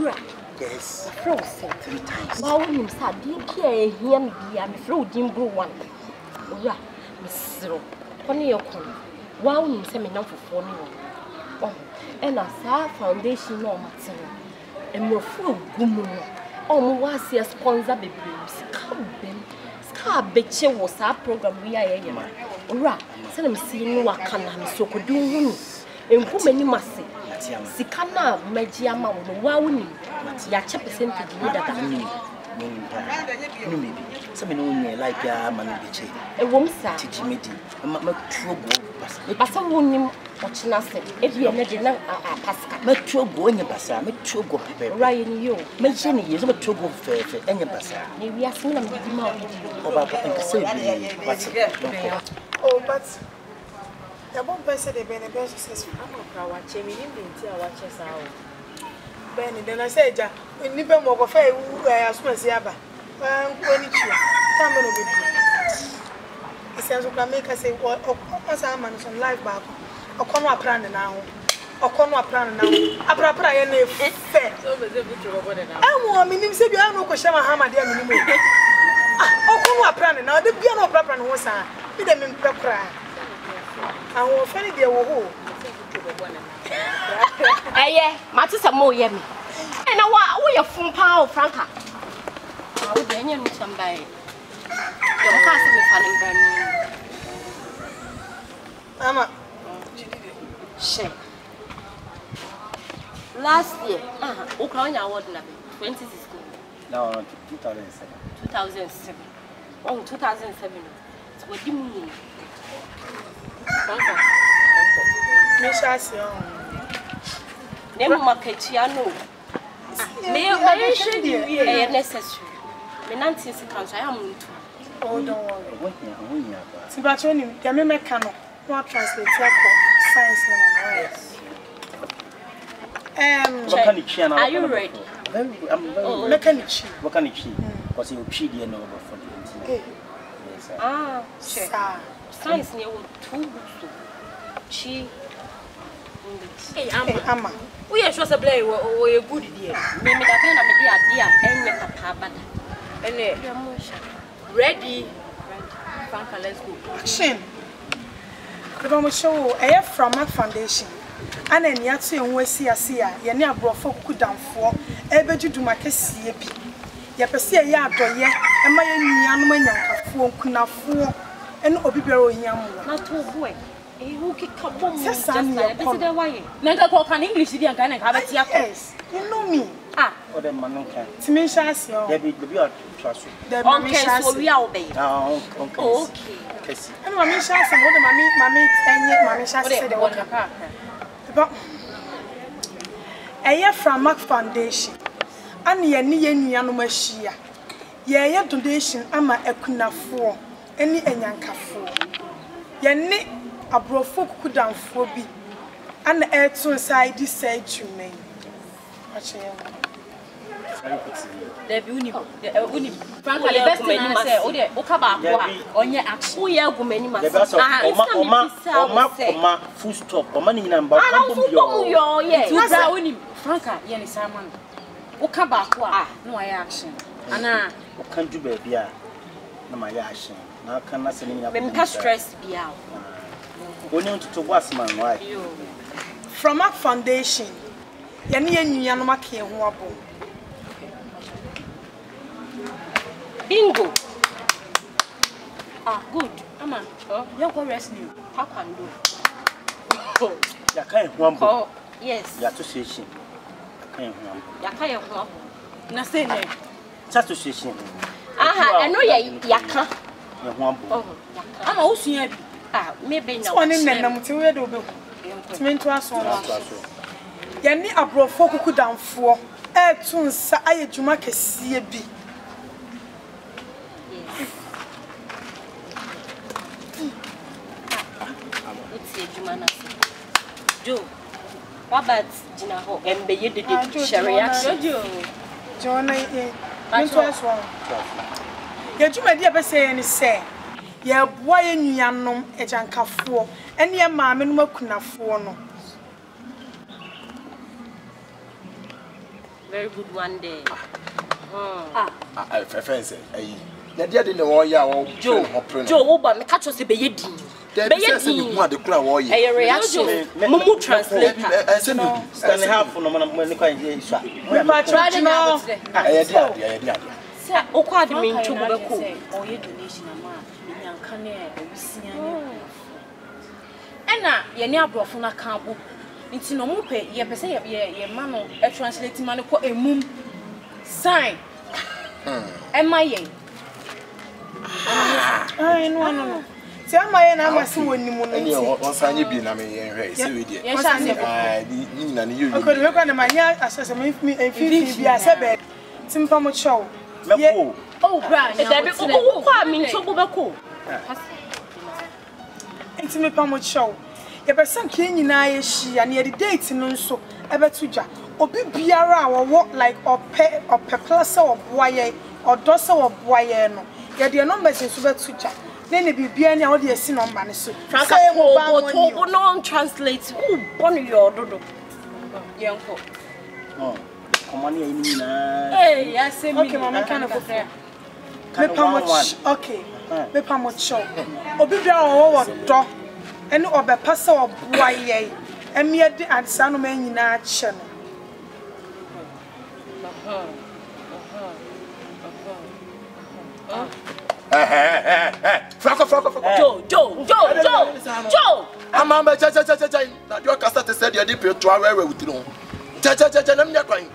Ura. Yes. Frozen 3 times. Wow, him sad. Dear, hear me, I'm through Dimbo one. Ura, Miss Zero. Pony your corner. Wow, him send me now for 4 million. Oh, and a sad foundation no matter. And more full gumu. Oh, was your sponsor baby. Scar betche was our program we are here. Ura, send him seeing what can I so could do him. And who many must say. Sikana Magiama Wawuni, Yacha percentage with that. No, maybe. Some no like ya manabiche. A woman teach me. But some woman watching us. If you are not enough, Pascal, Metro going in Bassa, Metro go Ryan, you mention is a trouble fair for any Bassa. Maybe ask me about oh, but. The one person they been a best says, I'm not proud of Chimney into our watches out. Benny, then I said, when Nipper Mogo Fair, as soon as Yaba, when it's come on with you. It says, we can make us say, what was our man on live back, or come up plan now, or come up plan now. A proper and it's fair. I want me to say, you have no question, Hammer, dear minimum. Oh, come up plan now, the piano proper and was I. Be them in cry. I will find it there. Eh, Matissa more yummy. And I want a full power, Franca. I will bring you somebody. Don't pass me funny, Mama, shame. Last year, Ukraine award 2016. No, 2007. 2007. Oh, 2007. So what do you mean? Name Maketiano. May I should be necessary? The 19th country, I am to. Oh, don't worry. Sebastian, the American, what translate science. Are you ready? I'm mechanic. What can it cheat? Because you cheat the number for the ah, science near 2 books. She. Hey, Amma. We are sure to play or a good dear. Maybe that kind of dear, and your papa, and ready. Franca, let's go. Action. The bomb show a from my foundation. And then Yatsu and Wessia, Yania Brofo could down for, ever to do my case. Yapasia yard or yet, and my young man, for Kuna 4 and Obibero Yamu. Not to boy. Who can come on? Just the way. Never talk an English, dear Ghana. Yes, you know me. Ah, what a man can. To me, Shas, Debbie, the trust. The Monke, we are obeyed. Okay. And Mammy Shas, and what Mammy, and yet Mammy Shas said the water park. But a year from Mac Foundation. And ye near Nianumashia. Ye donation, ama a kuna 4, any a yanka 4. Ye ne a brofo could down 4B. And the air to inside this side to me. The uniform, Frank, the best thing I say, oh, dear, Okaba, on your actual year, many must full stop, or money number. Franca, Yanni Simon. Okaba, no action. Anna, can't do baby? No, my action. Now, can I send me stress be out. Going to what's my wife from our foundation. Yanni and Yanamaki and Wabo. Bingo. Ah, good. Ama, you're going to rest you. How can do? Oh, you can't one. Oh, yes. Your association. You can't one. Nothing. Association. I know Yaka. Oh, I'm also here. Ah, maybe no one in them to where do mean to us on. Yanni a brofo could down 4. Tunes, I to make a CB. Joe, what about Jinaho and be the reaction? John, I to us one. Yet you, my dear, but say any say. Ye boy and yanum a janka 4, and your mamma and Mokuna 4 no. very good one day. Friends, na dia de ne wo ya wo Joe, wo ba me catch us be yedin. Be yedin. Who the kura wo ye? E reaction. Mumu translator. No. Stand half no man kwa ye sha. We ba try no. Eh dia. Say o kwa de me ncho be ko. O ye donation ama me nyanka na obisia ne. Ena ye ne abrofo na kan bo. Nti no mo pe ye pese ye ma no e translate ma no ko emum. Sign. Am I? Ai no. Ti amaye na amasi woni mu no. Ani o sanye bi na me yen hwe se we die. Ye sha se ko. Ni na ne yu. Okay, we kwa na manya asese me fi bi asebe. Timpa mo chow. Meko. Oh, bra. E da bi ko kwa me ncho bo be ko. Enti me pa mo chow. Ye person ke nyina ye hia na ye date no nso ebetu dwa. Obi biara wo like ope plus oboaye odo se oboaye no. Ye de numbers nso betu dwa. Ne bibia ni a wo de asi number ne so. Say mo to no translate. Who born your dodo. Yenko. Oh. Komani ya ni na. Eh, ya se mi. Okay, mama kind of me pa mo okay. Me pa mo chow. Obi biara wo do. Ene obepa se oboaye. Emie de ansa no ma nyina ache no. Frako. Joe. Amamba cha. Na dio kasa te said you dey to awewe with no. Cha na me kwan.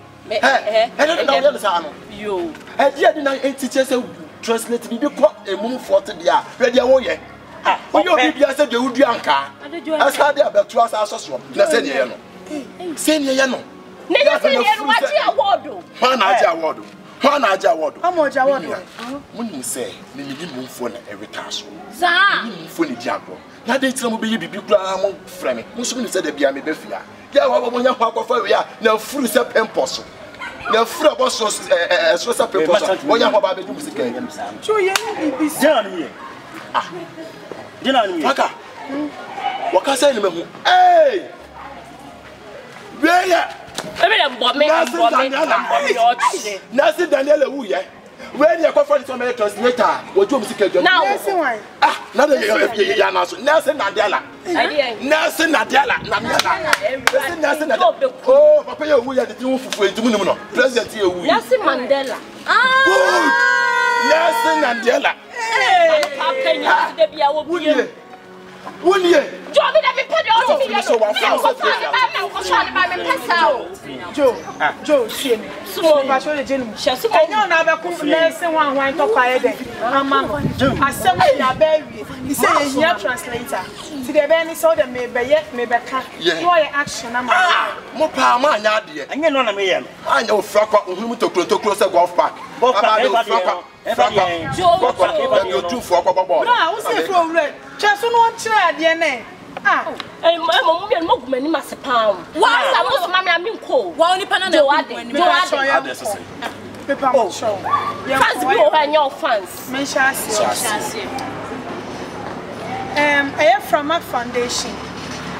Na no sa no. Yo. E dia di na teacher say translate bi ko emum forte dia. We dia wo ye. Oyo bibia say de wudu anka. Asa de abetu asa asoso. Na say ne ye no. Say ne ye no. Ne ye say ye no wachi award. Ha na aja award. Amoja award. Muni say me ni mumfo na everyta so. Za. Mumfo ni diago. Na de tira mo be ye bibi kura mo frame. Mo so ni say de bia me be fia. Ya wa mo nya kwa kwa we ya na furu se pemposo. Na furu aboso so se pemposo. Mo nya kwa ba be du musika yam sa. Cho ye ni bibi. Jena ni ye. Jena ni ye. Faka. Waka say ni me hu. Hey! Where Ebe dem bo me o chire. Nasi Daniel wu ye. Where you for the American translator? Wojo musika jo. Now, na de ya na so. Nasi Nadela. Nasi Nadela. Nasi Nadela. Oh, papa ye wu ye de tin fufu entimu nim no. President ye wu. Nelson Mandela. Good. Nasi Nadela. Papa nya de bia wo bie. Woni ye. Jo bi da me pede o ti mi ye. So wa Joe, see me. So I show the gentleman. I know now that come lesson one wine to quiet day. I said my baby. He said you translator. To the benny so the me be yet me be can. Why action am I? Mo pa ma nya de. Anya no na me ye no. Anya ofrakwa ohunu to close golf park. Golf park. Joe, you do for babo. No, who say from red? Just no try de ne. Mama me mo gumani masepam. Wa sa mo mama me nko. Wa oni pana na ade. Paper mo show. Fans bi o ha nya fans. Me shasi. I am from a foundation.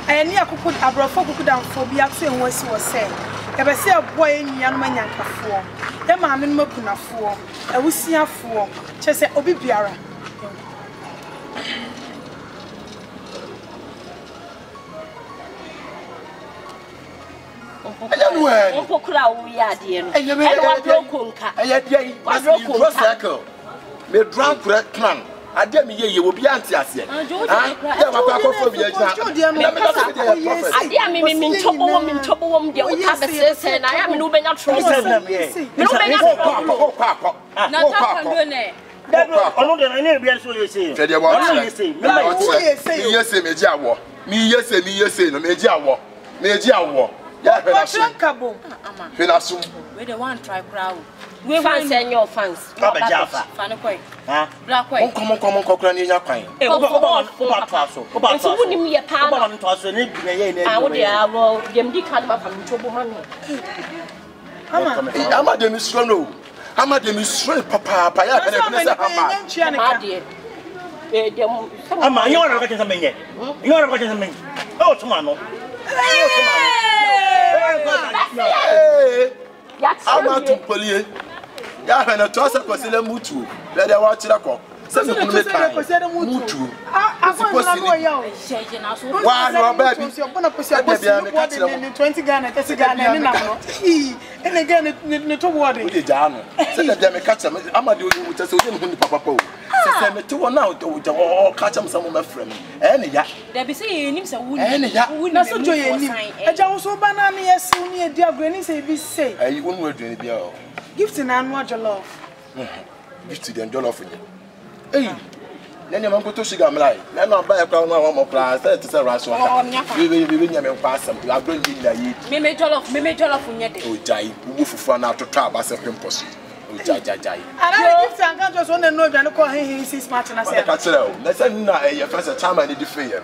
I am near Kuku Abrofo Kukudanfo be actually and was saying. If I say a boy in young man yanka for, the mamma Mokuna for, I will see her for, just say Obi Biara. Me drunk clan. I dare me ye will be anti as yet. I mean trouble woman you have a sense and I am no better trouble. We fans and your fans. Fan koi. Black koi. Come on, ni nya kwan. Eh, oba so woni me pa. Oba no to aso ne bi na ye na. Ah, wo de awo dem di kan ba fam chobo ma no. Ama de mi sro no. Ama de mi sro papa ya ka na say ama. Dem ama you want to get something. You want to get something. Oh, tomorrow. ama tu polie ya ha na to se kwesile mutu le de wa kire ko se me kunu me kan mutu afọ na ya o jeje na so wa no ba bi so bona posi abosi ni kwa de 20 Ghana 30 Ghana ni na no ene Ghana ne to wo de o de ja no se de bia me ka kire ama de o mu te se o de me hu ni papa o se me te wo na o ka kire me se mo ma frem ne ya there be say you nim say wo ne ya na so to ye nim eja wo so ba na me yesi ni e di agro ni say bi say ayi wonu aduane bia o gift na anu jollof gift dem jollof ni eh nene man ko to sugar mlai na na ba e kwa no awon mo pra say to say raso we nya me kwa asem agro ni na yi me jollof nye de o jai wo fufu na atoto abase pimpos o jai ara gift an kan so na no aduane ko he 6 match na say ka kire o na say na e first time na di free ye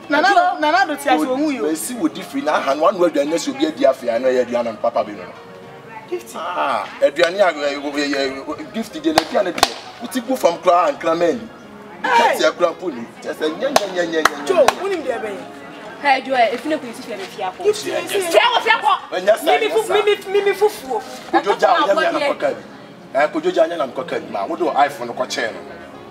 no na do ti aso hu yo we si wo di free na han one aduane so bi adi afia na ye aduane papa bi no gift aduane gift de na aduane de uti go from kra and kramen Kati ya kura puli. Just nya. Jo, unim de be. Hey, Jo, if you no put it fia ko. Fia ko. Mimi fufuo. Kojoja anya na kokari. Kojoja anya na kokari. Ma wo do iPhone ko che no.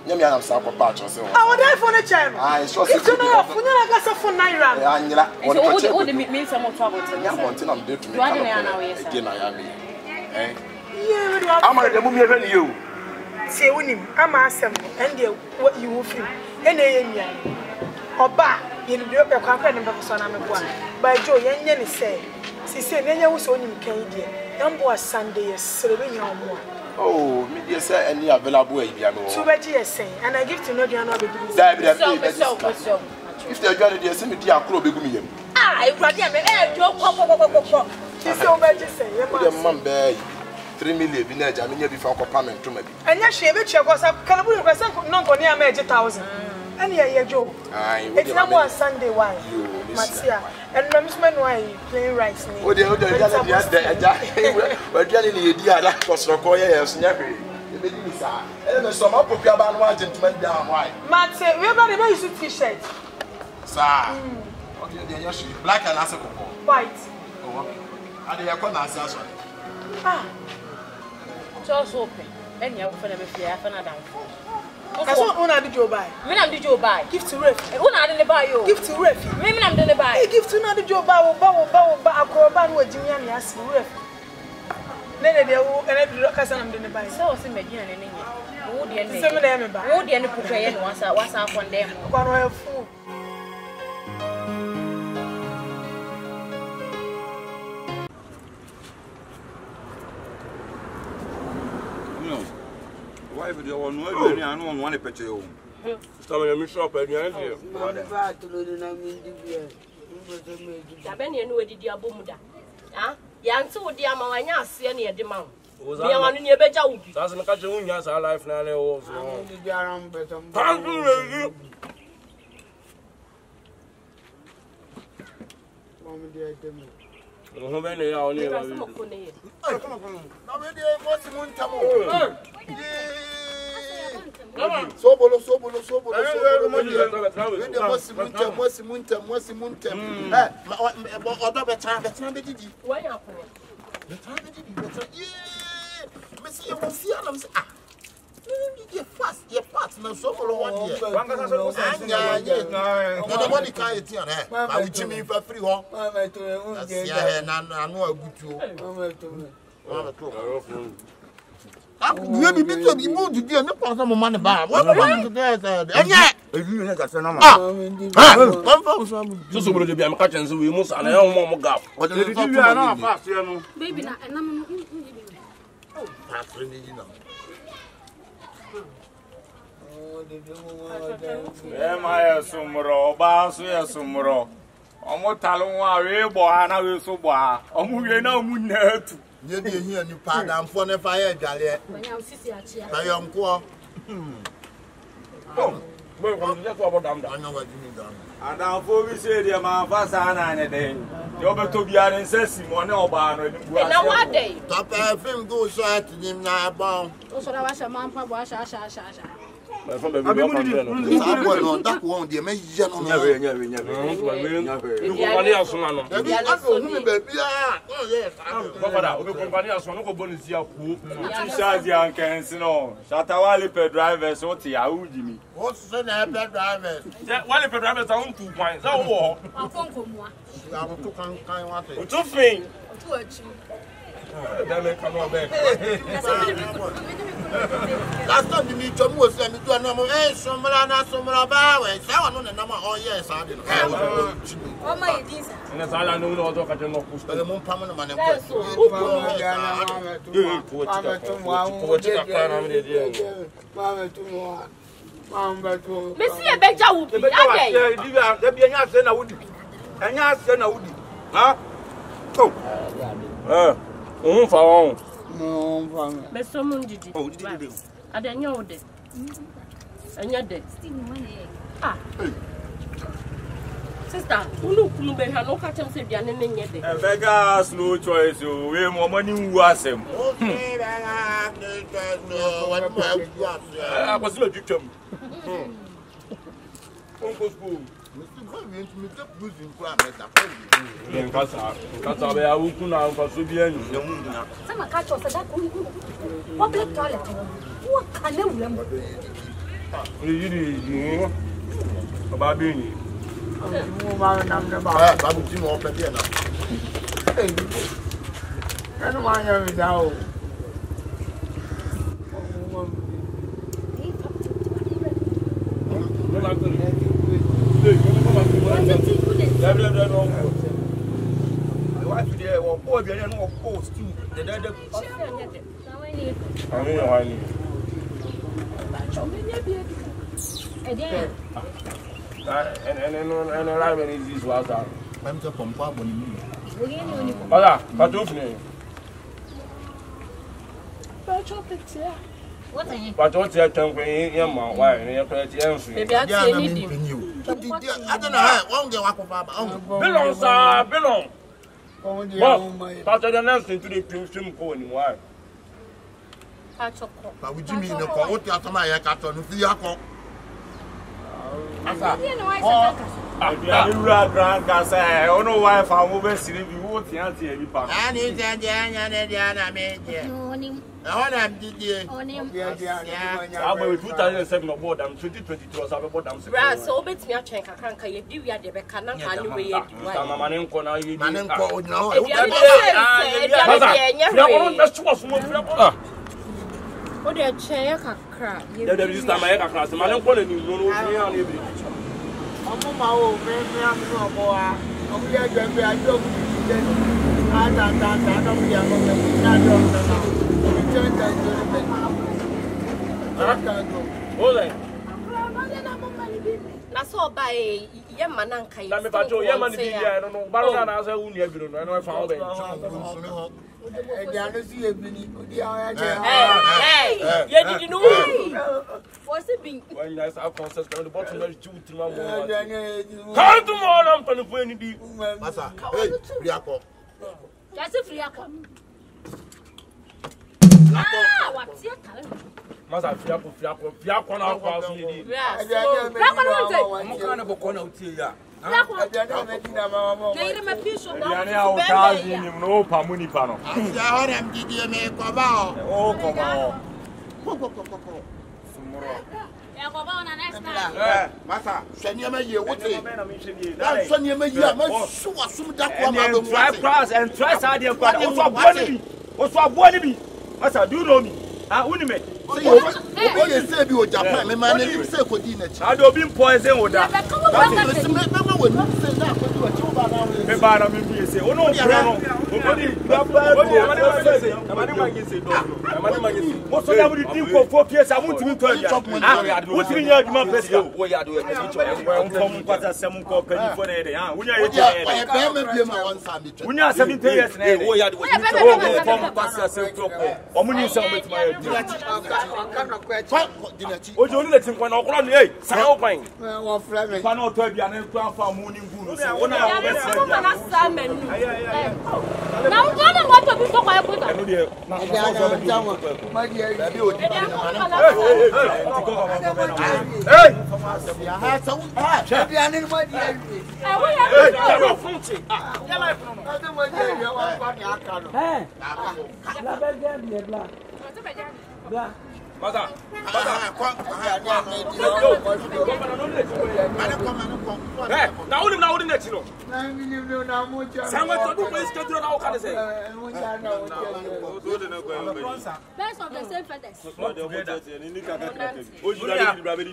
Nyame ana sa ko pa cho se wo. Ah, wo do iPhone che no. Ah, so se. Itu no funya na ka se phone 9 rand. Anyira. Wo de me say mo to about. Nya monti na mde to me. Do na na we say. Na ya me. Yeah, we do. Amara de mu mi ehwe ni you. See unim ama asem and what you will feel ene yenya oba ye do pe kwa kwa ne be so na me boa ba jo yenye ni say si say nenya wo so unim kan die yambo Sunday celebrate your mo oh me dey say any available e bia no so be je say and I give to no do na be do so if the journey dey say me di akro be gu mi yam e kwade me jo ko si say o be je say ye ma dem man be 3 million bi na ja me nya bi fa ko payment to ma bi anya hwe be che ko sa kana bu ko sa no ko ni am e 1000 ani ye jo ai it's na mo Sunday why matia and no misman why plain rice ni o de ja ni ye di ada ko soro ko ye so nya hwe e be di sa e me so ma popia ba no agentment down why mate we ba de be use t-shirt sa okay de nya hwe black and aseko white oh okay ade ya ko na asa so just open and you for me fear for na down kaso una di jo buy me na di jo buy gift to ref una de buy yo gift to ref me na de buy gift to na di jo buy wo ba akroba no wajimi am ya si ref nene de wo ene di kasa na de buy so se me gina ne nye wo de ne se me na me ba wo de ne pupa ye no wasa condemn kwa no e fu Why would you want to know one one picture? Stop your shop and you are Abeni enu edidi abomuda. Ah, ya nti wodi ama wanya ase na yede ma wo. Bia wanu ne ebeja wo bi. Sasa nka che unya sa life na le wo so. Ho be ne ya o ne ba bi. Na we dey mo si mun tamo. Sobolo. We dey mo si mun tem. Odo betra be didi. Wa ya ko. Betra be didi. Yeah. Me see you see am say ah. You fast na sobolo one year. Wanga sa so anya. No money can it here eh. I will chimi for free ho. Yeah, na no agutu. You be to be moved to be no person mo man ba. What to there? Anya. You na gasa na ma. So sobolo de bi am ka chense we mu sa na e mo gap. What the you na fast here no. Baby na enam no. Fast ni na. My sumro, bass, yes, sumro. Almost talon, we boy, and I will so boy. We now moon net. You be here, you pad and for the fire, Gallia. I am poor. Oh, just about them. I know what you mean. And now, for we say, dear man, fast and a day. You're better to be an incessant one or bar. Now what day? Top film goes out to him now. So I was a man for wash. from the boy no that one dey me ye no no company asoma no baby I go hu me baby ah oh yes father obi company asoma no go bonus ya ku tu shazi ankensi no shatawali pe drivers o ti awudi mi what say na pe drivers wale pe drivers on 2 points za wo afonkomua ya to kan wa te o to fin o to achi da me come on back last time me to mo se me do na mo somra na somra ba we say wa no na ma oh yes I dey no o ma yedisa na sala no no do ka je no kusto le mo pam no ma na ko Messi ebeja wo bi ade da bi anya se na wudi anya se na wudi ha oh fa won Meso mun didi ade nya wo de anya de ah sister unu kunu be ha no ka chem se bia ne nye de Vegas no choice o we mo mani wu asem akwasi lo twetwam onko school Nkasa be awuku na nkaso bi anyu ne mu ndina sama ka cho se da ko public toilet wo ka na wuram yiri baba bi ni mo ma na na ba ba bu ti mo pe bi na enu ma nya mi da o But what's that time when you ma why you pretty enfree? Baby I say ni dim. I don't know one get wako baba. Belong sir, belong. But the next thing to the film ko ni why? Ka choko. Ba wi jimi ne ko o ti atama ye ka to no fi akọ. Asa. ya ni ura grand kasa ono wife amu be siri bi wo ti anti e bi pa Ani je anya ne dia na meje. Onim. Ona mdidie. Onim. Abo 2007 no board am 2022 was abo board am. Bra so obetimi atwen kakra nka ye bi wi de be ka na ka ne we ye di Mama mane nko na ye. Mane nko o na ho. Ya no na chuo so mo fira ko. O de che kakra. There this time I kakra se mane nko na ni no no fi an e bi. Omo ma o me am no bo a. Omo ye gbe be ajo ku ti je. Ada no bi am me na do na. Ole. Na so ba e ye mananka ye. Na me pacho ye man bi dia no baro na say unu ebiro no e fa o be. Ediano si ebini, odi awa Hey, ye did no. What's it been? When you guys have concerts on the bottom of 2 3 more. Come to more am to no ni di. Masa, hey, Briako. Just free akwa. Ah, what's your talent? Masa fiako na kwa so ni di. Brako no say. Mo kana boko na utie ya. Ediano me di na mama. Dey me fish on. ya ni a o kazi ni no pa mu ni pa no Asia hore mdidie me ko ba o. o ko ba Sumuro. E ko ba na next time. Masa, hwani ma ye wote. Na hwani ma ye ma su asum da ko ma ba mu. try cross and try side there kwa o so abo ni bi Masa do you know me uni me o ye say bi o Japan me ma na nim say ko di na chi. I do be poison oda Me ma wo nim say na ko di wa chi o ba na we. me ba na me bi say o no bra no o di graba o di amani ma say do amani ma say mo so ya bu di ko fo pie sa mu timi to ya wo timi nya aduma pesa Wo ya do e ni cho. wo kom kwata sem ko pani fo na ye de wunya ye O be me bi ma won sa bi. wunya 70 years na ye Wo ya do wo kom kwata sem ko omuni sem betima ye ojo ni le tin kwa na okoro ni eh san o pan Wo fra me. kwa na o to bia na kwa fa mu ni ngu no so wona wo be se bia na salmon. Now one what to be so quiet with. No dey. Na my dear. Hey! Now only next you know. Someone to do is schedule now can say. Best of the same feathers.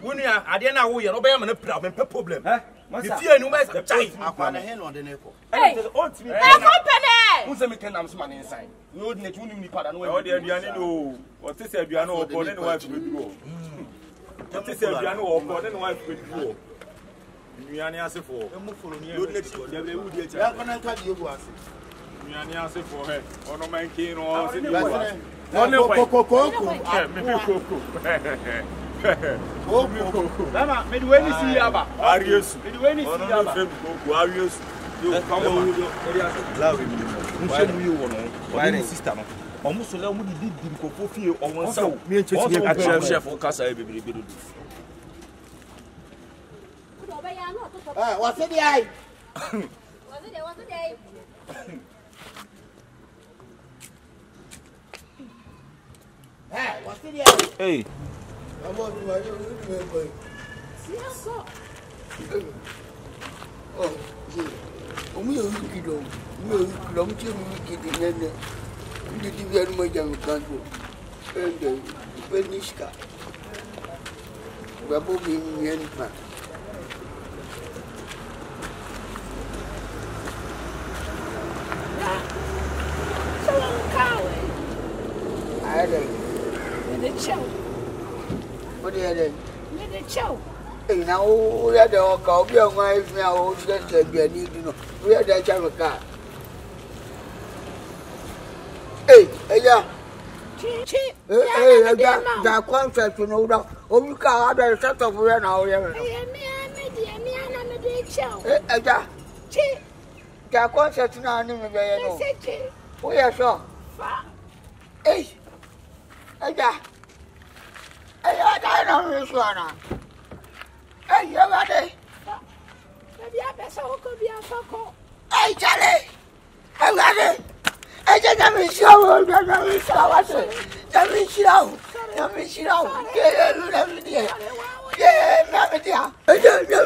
Unia, I didn't know you no be am problem. If you no be chai. Akwana hen on the neck. Hey, company. Who say me can am man inside. No net you ni pada no. O dey aduane no. What say aduane o ko ne wife be duro. What say aduane o ko ne wife be duro. Nuane asefo. Emu follow ni. No net you dey be wudi echa. Ya kwana ka die bu ase. Nuane asefo he. Ono man kin no say ni. Mama, me do any see aba. Ariesu. Me do any see aba. Ariesu. Yo come on. Love me. Nshemu yi wo no. Why sister no? Omo so le omo di nkofo fie omo nsa wo. Me ncheti chef kasa e bebere bedo. What's the eye? What's the day? Hey, what's the eye? Hey. I'm on my way. Oh, yeah. We are wicked. We are wicked. We did very much of a country. And the Benishka. We are both in the end. I don't know. The chow. What do you have? The chow. Now, we had a copy of my now, just like we need to know. We had a chow car. Hey, yeah. Hey, I got that contract to know that. Oh, you can't have a set of run out here. I got that contract now. We are sure. Hey, I got. I don't know this one. Hey, you ready? Maybe I better could be a fucker. Hey, Charlie! I'm ready. I just have a show. Let me show. Let me show. Let me show. Let me show. Yeah, let me show. Let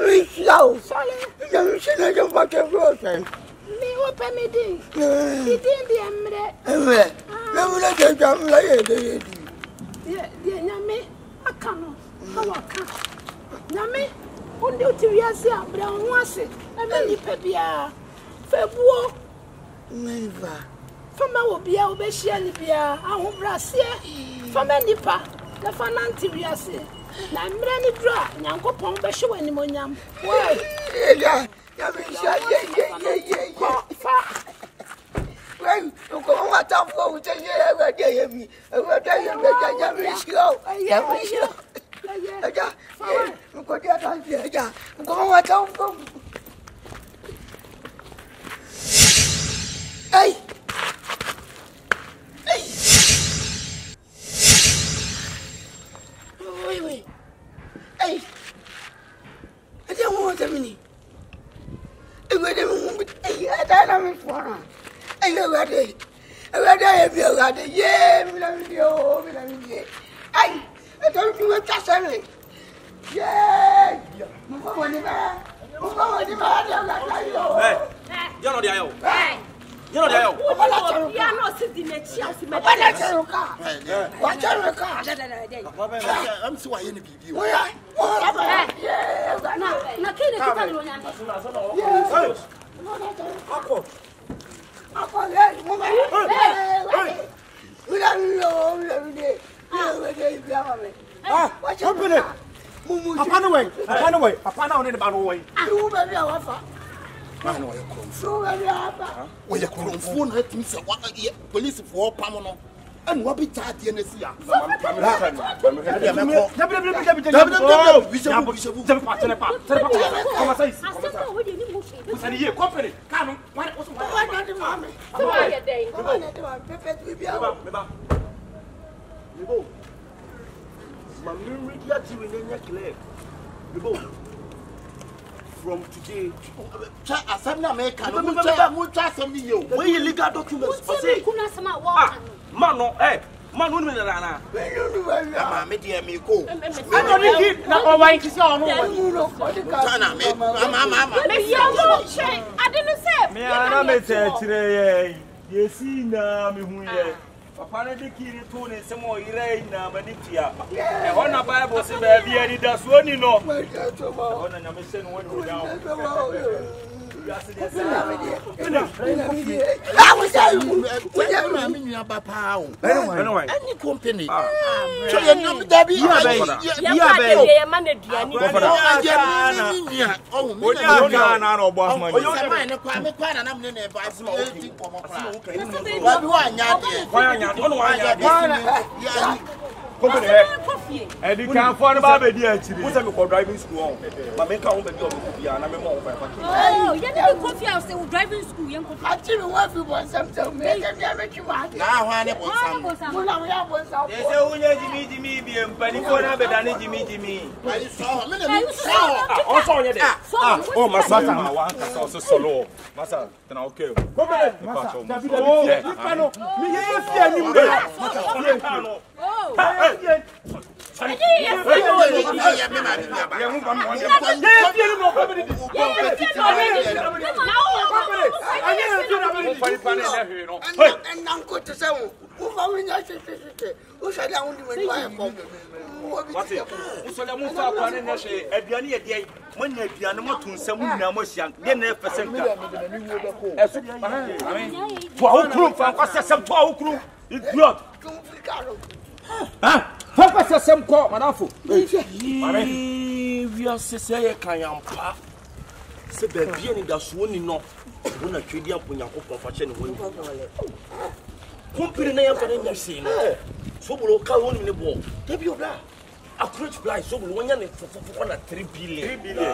me show. Let me show. Let me show. Me open me thing. He didn't be a minute. Let me let you come like it. Yeah, me. I can't. How I can't. Nami, undi utiviasi abra onwase. Eme ni pebia. Febuo. Neva. Fama wo bia obehia ni bia. Ahobrasie. Fama nipa. Na fananti wiase. Na mre ni dra. Nyankopon behwe wani monyam. Wai. Ya. Ya me sha ye. Fa. Wai, uko wata fo uje ye awade ye mi. Awade ye me ja me shiro. Ya me shiro. Aja, kau dia tak aja. Kau macam kau. Hey, hey. Wait. Hey, aja mau macam ni. Ada nama mana? Ada. Ye, bilang dia. Ay. I don't do it just any. Yeah, You're not the Hey, you're not the you are not sitting in a chair. What's your car? I'm so I any people. Now, police for Pamono. And what be tied in the sea? From today, Asana make where you legal documents? Mano, eh, Manu Rana. Me dear me go. I didn't say. Me I today. Yes, na me hu ye. Papa de kiri to ne se mo ire na manitia. E hona Bible se ba bia ni da so ni no. Hona nya me se no woni down. Any company. So you know that be and you can't find about the idea. What's a driving school? But make a woman of the and I'm a more. Oh, you didn't Confion still driving school. You actually want to want something. Make a damage you want. Now, I want some. There's only Jimmy be and Penny for another Jimmy. I saw him. Oh, my son, I want to solo. Massa, then I'll kill. Papa some call, Manafo. We are say, Kayampa. Say, baby, and that's one enough. When I trade up when you're fashion. Company name for the scene. So we'll call in the ball. Take your black. A cruise fly, so we'll win for 3 billion. 3 billion.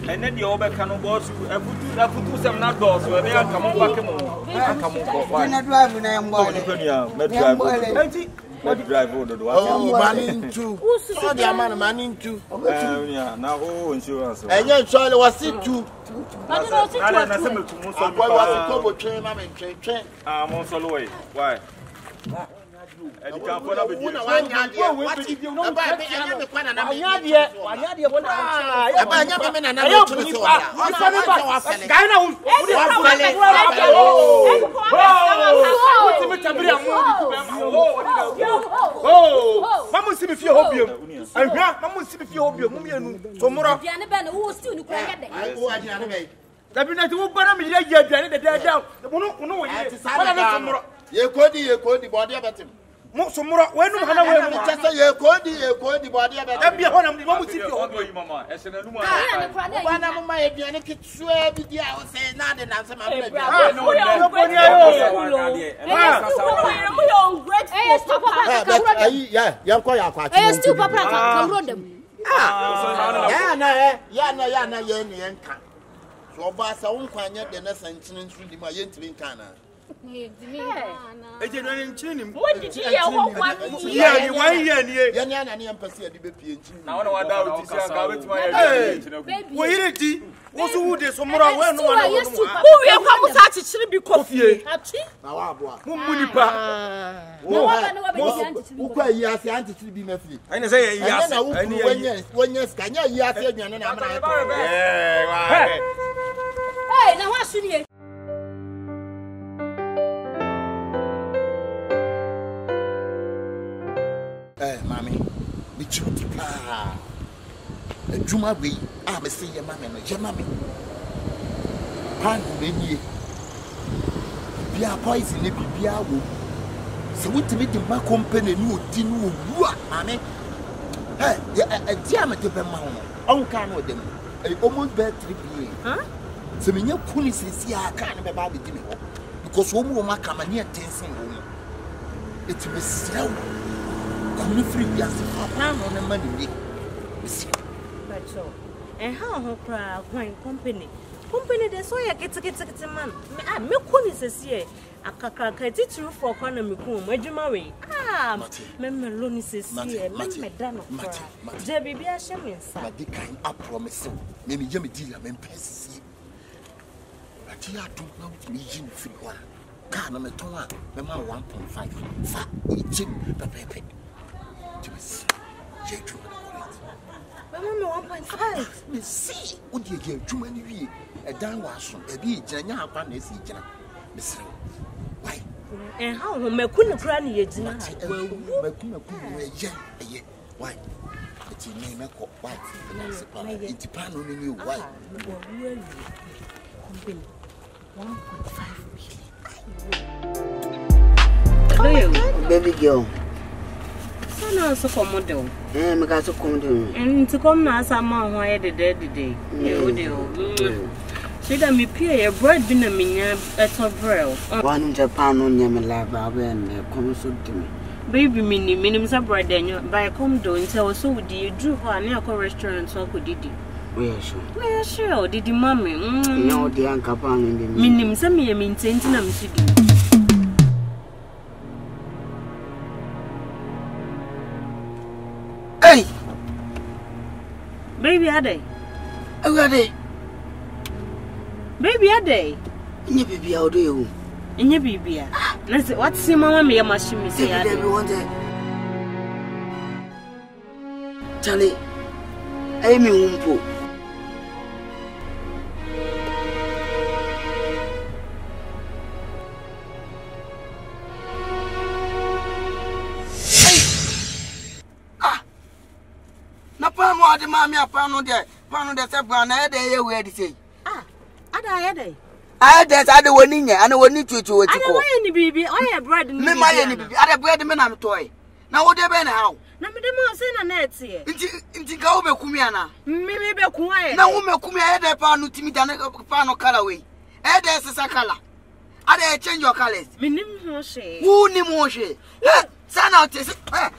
And then the over canoe boss, I put some not doors where they are coming back. I'm driving. What drive over the man too. Who's the man too? Yeah, now who insurance? And then Charlie was it too. I I'm on solo. Why? And you can't follow with you. Mosumura when you have a just a cody body about be a one of the moment you mamma as an animal. One of my pianic swear with you, say not an answer. What did you hear? Mammy, we choose a Juma we are a say your mammy, your mammy. Pan, baby, be a poison, be a woo. So, what to make the company new tin, mammy? Hey, a diam at the Bemau. On can with them. Almost bad 3 billion. Huh? So when you couldn't see, I can't be Bobby Jimmy. Because one woman come near 10 woman. It was slow. Couldn't free as a pound on the money. But so, and how cry wine company? Company, they saw you get a man. I milk is here. A caca true for economy, where'd you marry? Ah, Member Lonis is here, Madame. Jebby be a shame inside. But they kind of promise. Maybe Jimmy deal and pass. But you don't know me, Jim Free. Can't a tongue, Mamma 1.5. Fat, Jim, the paper. Just J2. Mamma 1.5. Me see, would you get too many? A down wash, a bee, Janya, upon this each. Miss, why? And how me couldn't granny yet? Why? It's your name, a cop wife. It's a pan on you. Why? Company 1.5 million. Baby girl. So so commodel. Me got to come down. And to come now, some man why the dead day. So that me peer bread been a minya at a braille. 1 Japan on your lab, and come so to me. Baby minimum bread then by a condo until so would you drew her near a restaurant so could did. Where sure did the mammy? No, the uncle pan in the minimum some me maintained them to do. Hey, baby, are they? Are they? Baby, are they? In your baby, how do you? In your baby, what's your mamma? Me, a machine, say, I want it. Charlie, I mean, Umpo. The mammy, a pound on the Sabana, I dare where to say. Ah, I dare. I dare I don't need and I will need to do it. I don't want any baby. I have bread in my enemy. I have bread in my toy. Now, what have been how? Now, the most in a net here. Into Gaube Kumiana. Maybe be quiet. Now, woman, come here, the pan to me than a pan of colorway. Eh, there's a color. I dare change your colors. Minim Moshe. Who ni Moshe? Son out is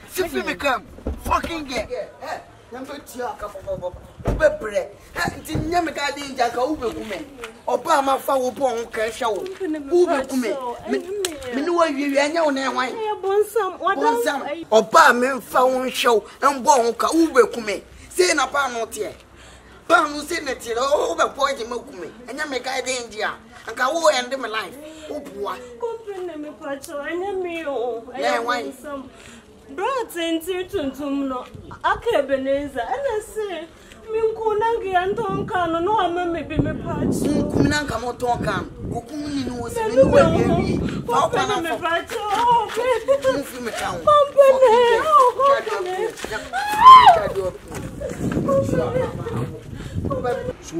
simply become fucking gay. Number 2, Bebre. Nyamika danger ka ube kume. Oba ma fa wo bon ka hwa wo. Ube kume. Me no wi anya wo na enwan. Bonsam. Oba me fa wo hwa embo wo ka ube kume. Say na pa no te. Pa no say na te ube point me kume. Nyamika danger. Anka wo end my life. Obuwa. Comprende me pacho. Anya me o. Enwan. Brought into Tuntum, Akabenezer, and I say, Minkunangi and Tonkan, no, I may be my patch. Minanka Motonkan, Kukuni knows me. Papa, my patch. So,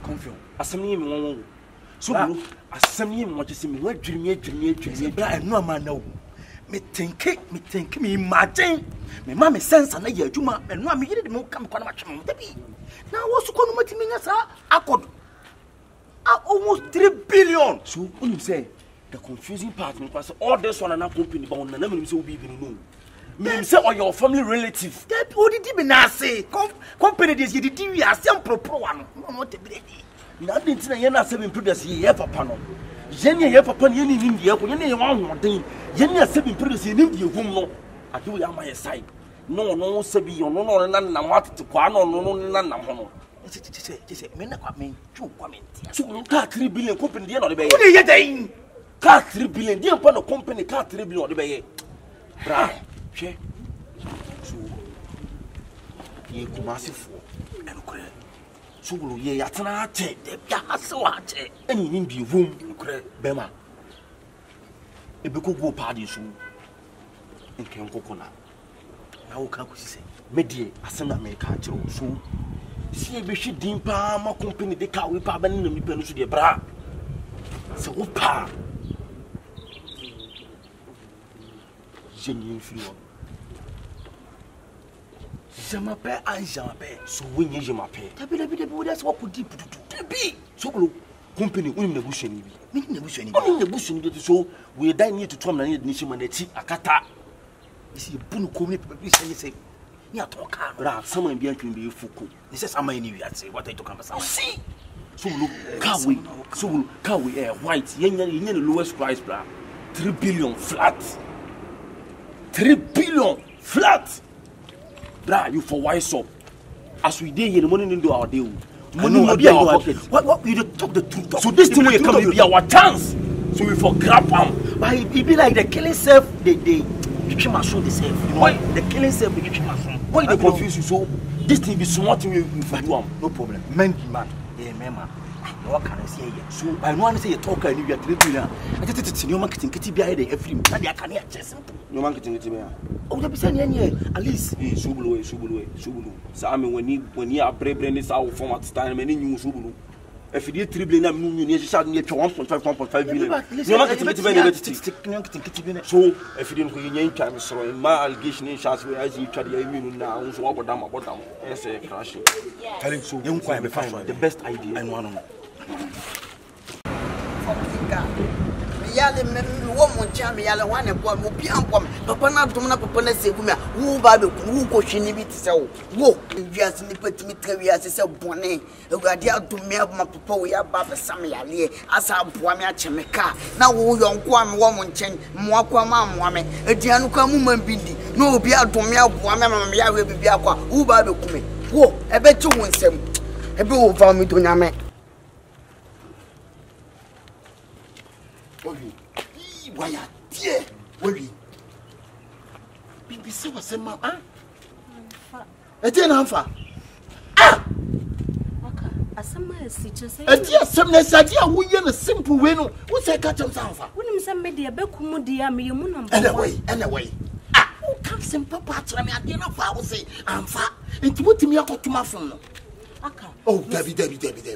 Confion, Assembly, so, Assembly, what you see me, what dream, but no man know. Me think me imagine me mama sense na ye adwuma me no me yire de me kam kwa na matwe me dabi na wo so kono matimi nya sa akod almost 3 billion. So you say the confusing part because all this one na company ba na me say obi bi no me say or your family relative that odi me na say company this ye di wi asem propro wa no te bi na dey tina ye na 7 products ye papa no Jenny, your papa, you need India, when you want thing. Jenny, a 7 products in India, whom no, I do on my side. No, Sabi, or no, none, what to Quano, no, just men are coming, 2 comments. So, car 3 billion company, dear, or the bay. What are you saying? Car 3 billion, dear, upon a company, car 3 billion, or the bay. Bra, she. So, you massive and credit. So ye atana te de bia aso ate eni ni bi vum nkre bema ebeko go party so nke nkokona na wo ka kusi se medie asena me ka kiro so si ebe hwi din pa ma company de ka we pa ba na mi pa no so de bra se wo pa jeni influo Jamape and Jamape. So when you Jamape, that's what could deep to be. So company in the bush and in the bush and the bush and get so we die near to Tom and Nishim and Akata. You see, Bunu community say, yeah, talk out. Someone behind you be Fuku. This is how many I say what I talk about. See, so look, can we white, yen the lowest price, bra 3 billion flat. 3 billion flat. Bra, you for wise up. As we did here, the money into our deal. Money will be our pocket. What you talk the truth? So this thing will come to be our chance. So we for grab them. But it be like the killing self, they show the self. Why the killing self, they why they confuse you? So this thing be smart we for do no problem. Man, yeah, man. What can I say here? So I want to say you talk and you are 3 billion. I just your marketing kitty behind the every that they can hear just no marketing kitty behind. Oh, that be saying at least subulu. So I mean when you are brave this out format time and you subulu. If you did 3 billion, you shall need 1.5 billion. No marketing kitty. So if you didn't win time, so my allegation is as well as you try to immune now, so what about them? Yes, crashing. Telling so young quite the best idea and one. Yale me woman cham yale one and one will be on papa na domina papa na seguma who baby who go shini bit so wo just ni put me 3 years say bone ewade adom me ma papa we aba sam yale asa boa me achemeka na wo yonko am woman chen mo akwa ma me edianu kwa mu man bindi na obi adom me aboa me ma me ya we bibi akwa who baby kume wo ebe tu wonsem ebe wo va me do nyame. Why dear? Wait. BBC was a man. A dear Alpha. Ah! A summer teachers. A dear Semnes idea, we in a simple way. What's a cat of Alpha? When some media Becumudia, me, anyway. Ah, who comes in Papa to me at the end of I will say, I'm fat. It would me up to my phone. Oh, Debbie,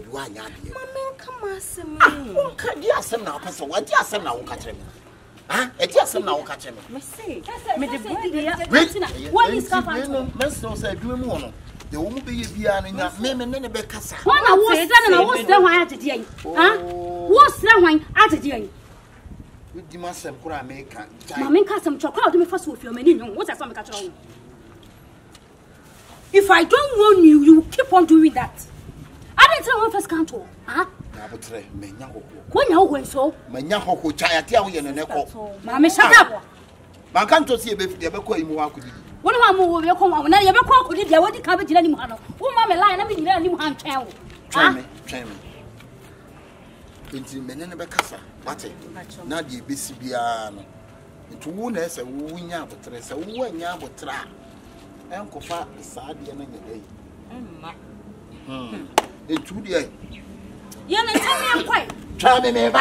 why not? Mamma, come on, some. Who can you ask them now, Pastor? What do you ask them now? Catch him. Ah, it just now catch him. Say, what is happening? Master said, do more. There won't be beyond enough. Maybe none of Becassa. When I was done and I was done why I did ye. Huh? What's that one I did ye? You demand some cry make. Mamma custom chocolate to me first with your menu. What's that? Catch on. If I don't warn you, you keep on doing that. I didn't tell one first canto. Huh? When you go so, my Yaho Chayati and an echo. Mamma, shut up. Man can't see if you ever call him walk with you. One of my will come on. I never call with you. What the cabbage anymore? Oh, Mamma, line, I mean, let him hand tell. Try me. Into Menenabacassa. What it? Not the Bissibiano. Into woundness a wooing out, but there's a wooing out with trap. Uncle Fat is sad the end of the day. In 2 days. You're not telling me quite. Try me, never.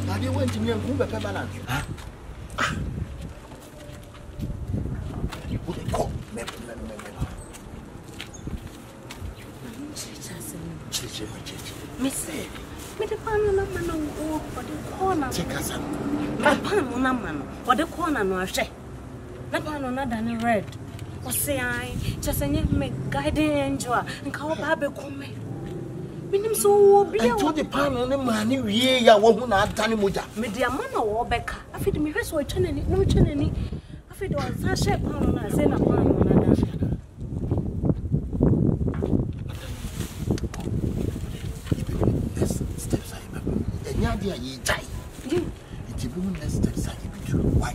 Now you went to me and move a permanent. What they call me. Miss, with the pan on a man or the corner. Take us up. My pan on a man or the corner no share. The pan on a than red. Or say I just a make guiding angel and call Baby come. Meaning so be I told the pan on the man, ye, I won't have done muja. Media man or Becca. I feed me rest or channel, no channel. I feed on such a pan on a send a pan on a ye die. It's a woman that steps like a why?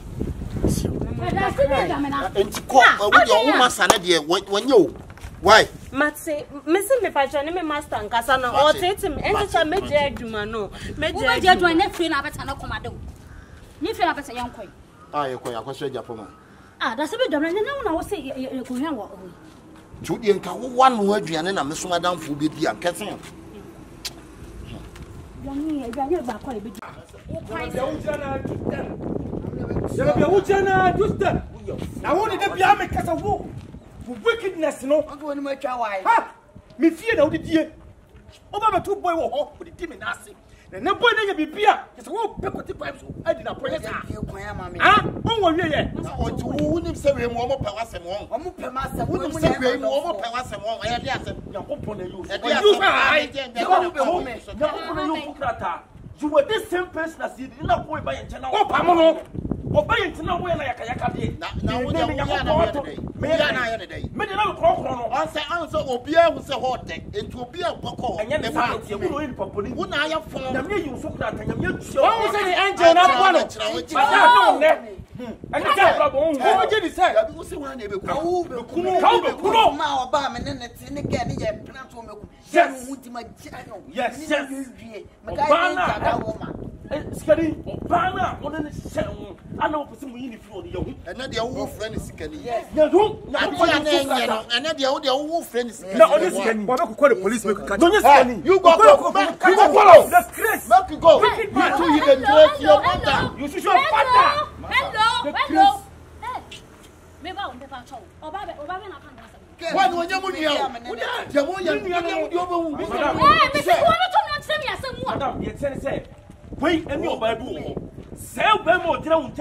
And to call with your woman, son, dear, when you why? Matse, Missing me, Patron, Master and Cassano, or take him, and it's a major Dumano. Major do I never feel up at an commando. You feel up as a young queen. I question your woman. Ah, that's a bit of I was saying you're going on. Judy and one word, and then I'm Miss Madame for be and Catherine. Now, only the Biame Casawo wickedness, no, I'm going to make your wife. Me fear no, the dear. Over 2 boy or with the demon nasty. Na boy na bibia. Just wo pekoti pipes I did na project ah. Ah, on wo wie ye. Who nim say we mo pe wasem won. Omo pe masem. Who nim say we mo pe wasem won. E dey asem. Yankopon na you. You you were this same person as you did not go by and oh pamono. Obey it now when I can now we are day. Me dey na kro no. On say obia who say hot day. It will be a boko. And yet the we no in popoli. Who na ya form. Na me you so krata na me tuo. Who say the angel na kwa no. And the problem who get the say. Who say one e be kuno. Ma oba me ne net ne ga ne ye plant wo meku. Yes. Yes. Yes. Obana. Skadi Obana on the shell. I know for some in the floor. And not the old friend is Skadi. Yes. You do not and not the old friend is not on this can call the police. Don't you go follow the Chris. Let go. You can do your mother. You should your father. Hello. Me ba on paper show. Oba na kan. When you are Madam, you say, wait, and your Bible. Sell them or drown.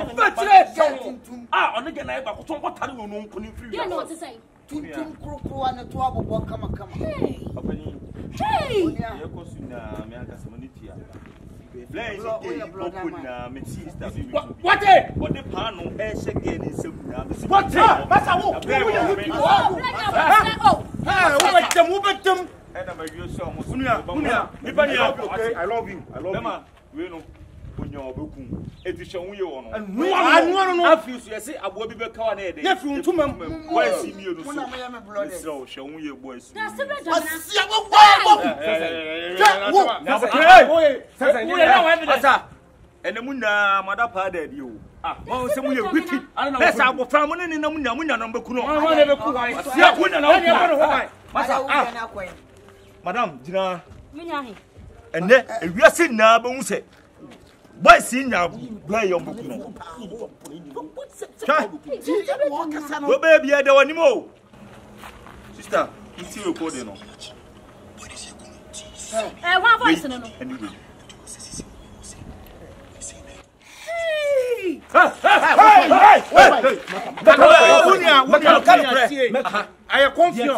Ah, on the night, but what are you know? You know what to say? Tum Kruku and a 12 of come. Hey, what the panel is again is what? I love you. When you're booking, it is showing you on. And no, I feel you say, I will be back on it. Yes, you two men, why see me? So, showing you boys. That's and the Munda, Mother Paddy, you. Ah, well, some of you wicked. I don't know. Let's have a family in the Munda number. I never could. Madam, Dina. And then, if you are sitting now, but say, why see now, play your book? Go, baby, I don't want anymore. Sister, you see recording. One voice, no. I am Confion.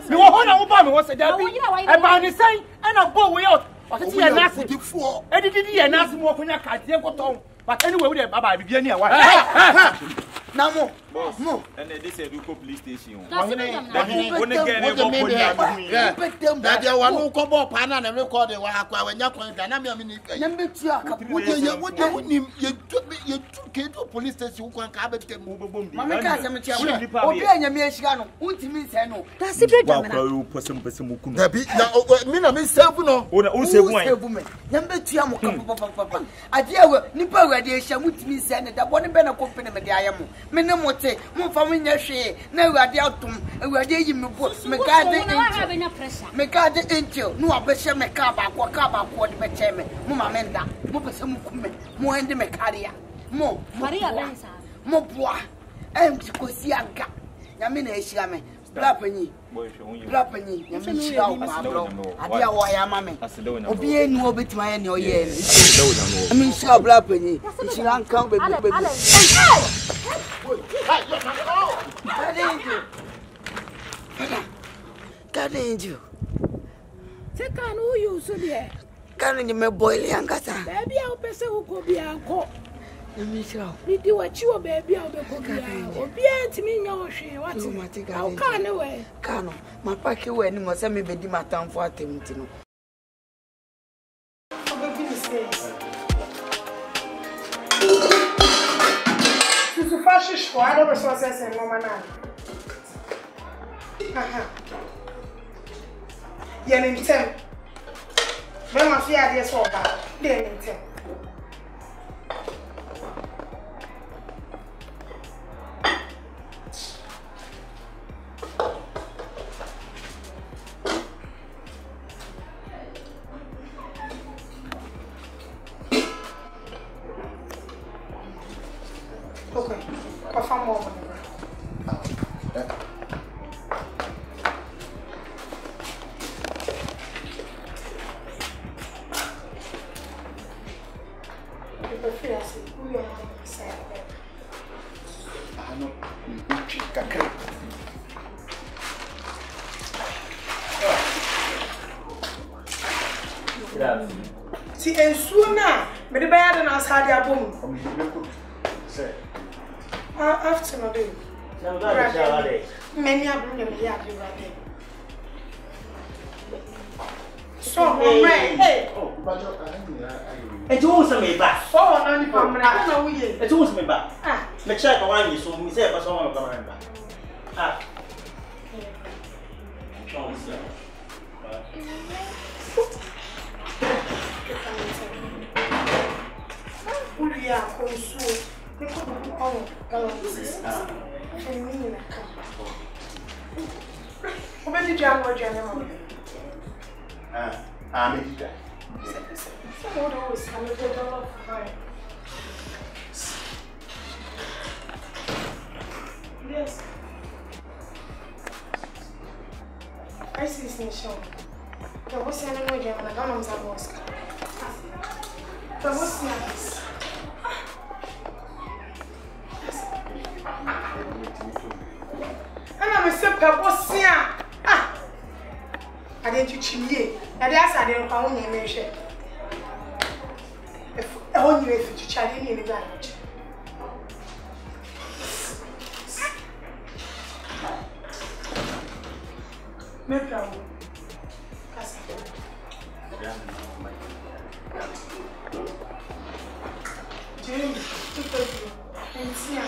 Me wa hona wo ba me wo se da bi e ba ni sai e na bo we out o se ti e na se e di e na se mo konya ka tie koton but anyway we dey baba bibia ni e wa na mo and this is the police station one again e go konya da dia wa no ko bo pa na na record wa akwa wa nya kon da na me ni na me tu aka wo de ye ke to police station ko ka ba tem mo bom di ma me ka se me tia obi anya me ehira no untimi nse no da se be da me na wa pese mo kunu da bi na me na me save no o save me na me tua mo papa ade awa nipa awade ehia mutimi nse ne da bone be na company me de ayemo me ne mote mo fa mo nya hwe na awade atom awade yi me bo me ka de angel no abehye me ka ba ko de be che me mo ma me nda mo pese mo kume mo ende me career mo Maria Benza mo boa ko si aga ya me na ehia me Blapani ya me shira o ma bro ade a wo ya ma me obi enu obetima ya ne o ye ni me shira blapani shira nkan be Kadenju take an who you so there kan ni me boil yankasa baby a opese wo ko bi anko Misha. Did you watch your baby? I'll be cooking. Or be me no she. What's the how can away? Cano, my packy when was me be my town for Timotino. Tu fazes fora ou só se não maná? E nem tem. Vem uma filha de sopa. Nem tem. Kofa mo. Si ensuna me de bayade na asade abom. After no day. Na ba sha wale. Many abom me ya be right. So hey. Oh, bajo e tu usa me ba. So na ni pamra na wuye. E tu usa me ba. Ah, me check ka wani so mi say pa so ma ka ba. Ah. No, it's Ulia consu, me could on gallons. And me in a cup. When did you have more general? I made that. What else? I'm a good dog. Yes. I see this show. There was an emoji and I don't know what's a there was this. And I'm a simple boss here. Ah, I didn't chimney. And that's I didn't call me a mention. If only if you chat in the language. Maybe I will. Jim, and see.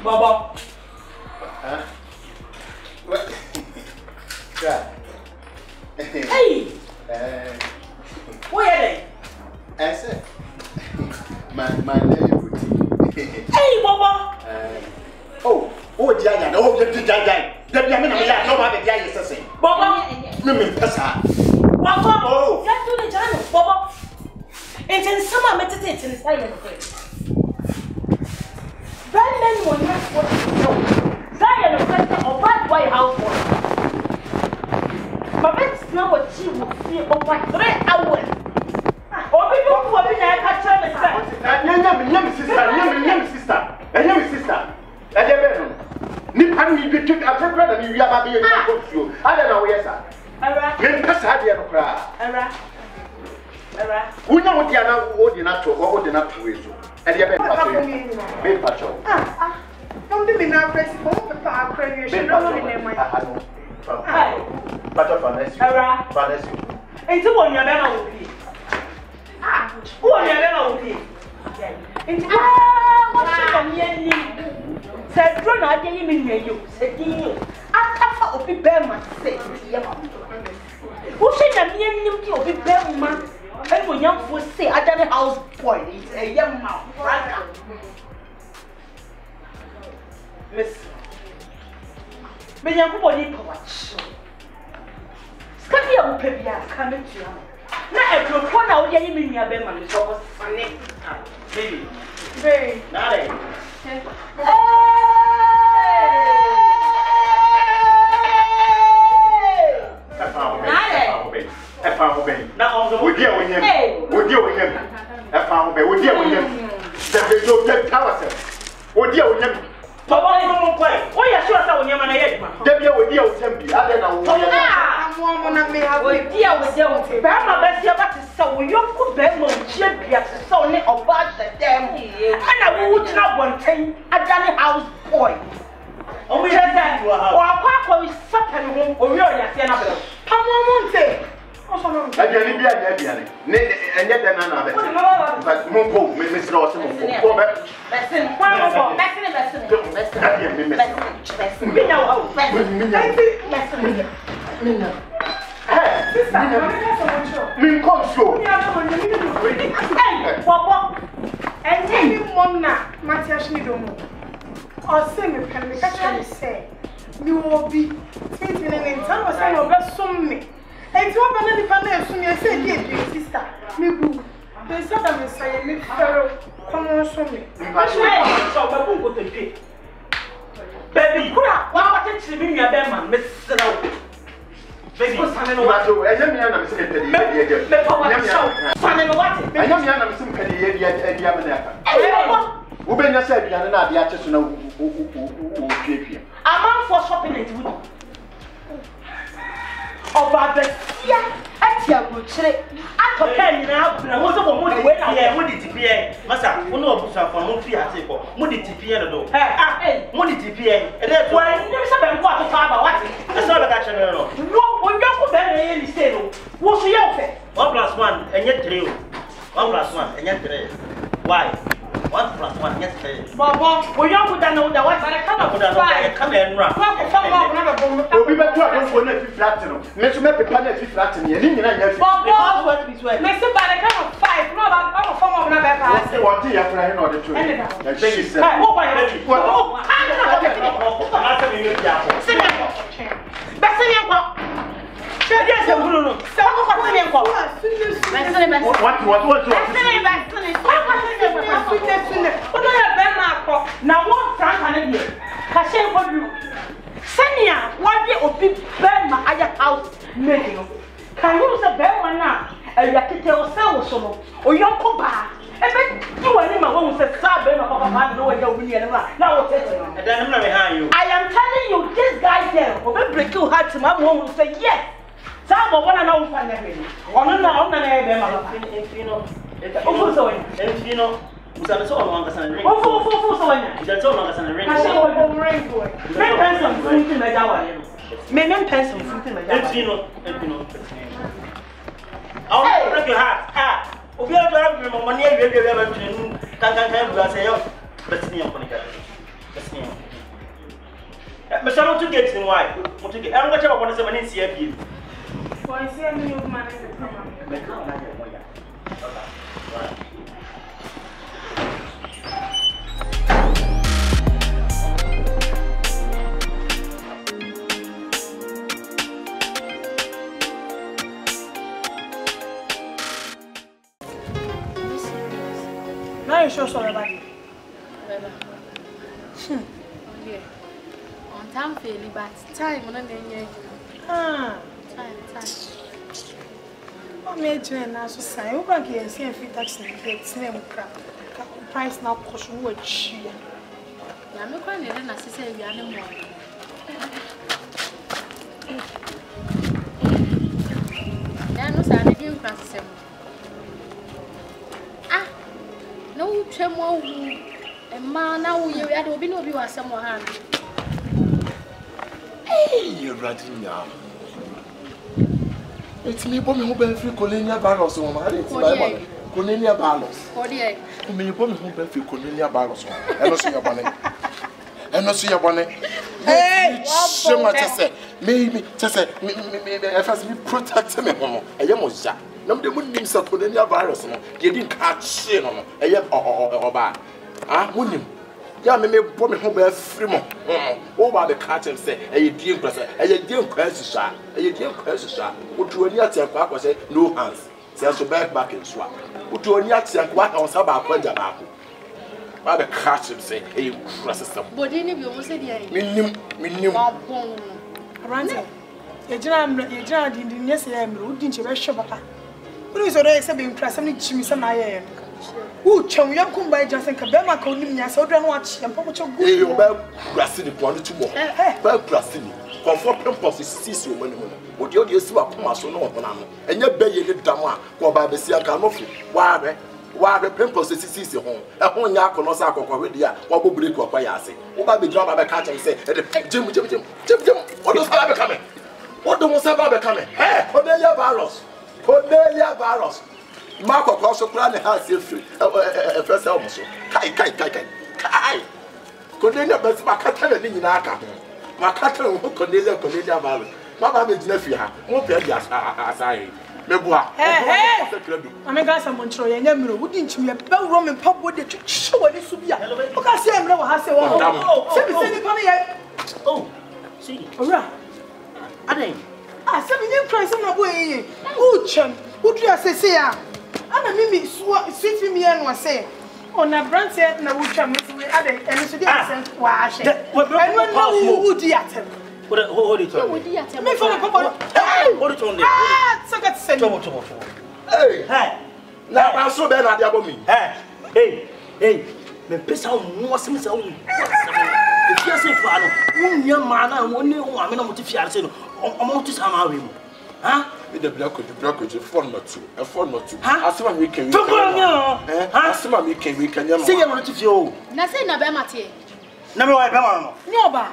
Baba. Huh? What? Yeah. Hey! Where are they? I said, my name is Hey, Baba! Oh, Jaya, no, Jaya. The Yaman, I know how the Jaya is saying. Baba! Women, Passa. Baba! Oh, Let's do the channel, Baba! And then someone meditates in the silent place. Brandon will not what to know. Zion of President of that White House boy. But let's know what she will see over 3 hours. Or people who have been at her child young sister. I never Nipan me be took a proper than you have been you. I don't know where, sir. Then pass had the cry. Who know what you are now holding up to or holding up to you? And you have been patrol. Don't be now press for creation. And to one your man will be. Who are your man will be? Said, run out the evening you, said you. I will be bear my say. Who said a young you will be bear man? And when young folks say, I done a house boy, it's a young man. Miss, may young body watch. Scabby will pay me coming to you. Now, if you're one out, you mean your bear is almost funny. Baby, Very. darling. Now, we deal with him. We deal with him. We deal with him. There's no dead power. We deal with him. Papa, why are you sure that when you're my head? Debbie, we deal with him. I don't know. Pamo na me have with dear with them. Bama best about to sell your good bemo, champion, so near or bad the damn. And I would not want 10 at Danny House boy. Oh, we had that. Or a quack is sucking home or you're a Siena. Pamo Monte. I can't be a Debian, and yet another. But Mongo, Miss Lawson, listen, and to open any panel soon, I said, dear sister, me boo. They said I'm a say, me fellow, come on, show me. Baby, what about to me, your bema, Miss Snow? Baby, I know what to do. I am simply I'm for shopping it. Over the at your good trip. I compare now. What's the money? What did you pay? Massa, one of us for Moody Atico, Moody TPN. Hey, Moody TPN. And that's why there's a what to talk about. That's not a catcher. No, when you put that in the sale, what's the outfit? 1+1 and yet 3. 1+1 and yet 3. Why? 1+1 yet 3. Bob, we don't put that on the white. I cannot put that on. Come and run. We'll be back to us when it's flat. Let's make a planet flat in the end. Bob, what is it? Mr. Banner, 5. No, I'm from another. What do you have in order to? Baby said, oh, my baby. Now what time here? Cashin for you. Senia, what day of big bed my other house making? Can you use a bed one now? And you can tell yourself or your coba. You are in my home, said Sabin of a know where you're really now. And then I'm not behind you. I am telling you, this guy there will break your heart to my home and say yes. Some of one and all find everything. On now you show somebody. On time fairly, but time on the time. I'm making a sign. Who can get a free taxi? It's name crap. Price now cost much. I'm not going to say the animal. I know I didn't pass him. Ah, no tremor. And man, now you have been over somewhere. Hey, you're writing now. It's me, Bommy, who been free colonial barrels on my head. Colonial barrels. Oh, dear. Who may you bomb who been free colonial barrels on? And also your bonnet. And also your bonnet. Hey, so much I say. Maybe, just say, if I be protecting me, I am was that. No, they wouldn't be so colonial virus. You didn't catch shit on a yep or bad. Ah, wouldn't you? Yeah, me bomb home by free more. Over the catch and say, a dear person, a dear question shot, a dear question shot. Would you any attack back was no hands? Say, so back and swap. Would you any attack what I was about when you're back? By the catch and say, a process of body, you almost said, minimum. Ransom. You didn't yesterday, didn't you? Shop. Who is already saying, Pressing Jimmy some I am. Who chum young come by just and Kabema calling me as I don't watch and Papa. You about grassy the quantity more. Well, grassy. Confion pimples is when what you see what come as no one. And your bay in Dama, go by the sea canoffy. Why the pimples is home? A home yak on Osaka already, what will break up by Yassi. What be dropped by the catch and say, Jim, what does Baba coming? What does Baba coming? Hey, Cornelia Barros. Cornelia Barros. Marco Crosso Plan has free. First almost. Kai. Cornelia Bess, my cattle in Naka. My cattle who Cornelia Barros. Mamma made nephew. Won't be as I. Hey, I'm a guy, someone try and never wouldn't you have bell room and pop with the show what this would be. Look, I say, I'm never has a oh, see, all right. I think. Ah, 7 years price on my way. Oh, chum, who do you say? I'm a mimi, sweet me and was saying. On a brand set, no, which I'm missing with other, and it's a wash. What would you at him? Hold it on. Me for hold it on there. Ah, so that's send. Hey. Now I'm so bad at the me. Hey. Me pesa mo sim se o. If you say for no, young man na woni o ame na mo ti fiare se no. O mo ti sama we mo. Ha? Me the black coach phone not two. A phone not two. Asema me can. Asema me can yam. Say you no ti fi o. Na say na be mate. Na me wa be ma no. Ni oba.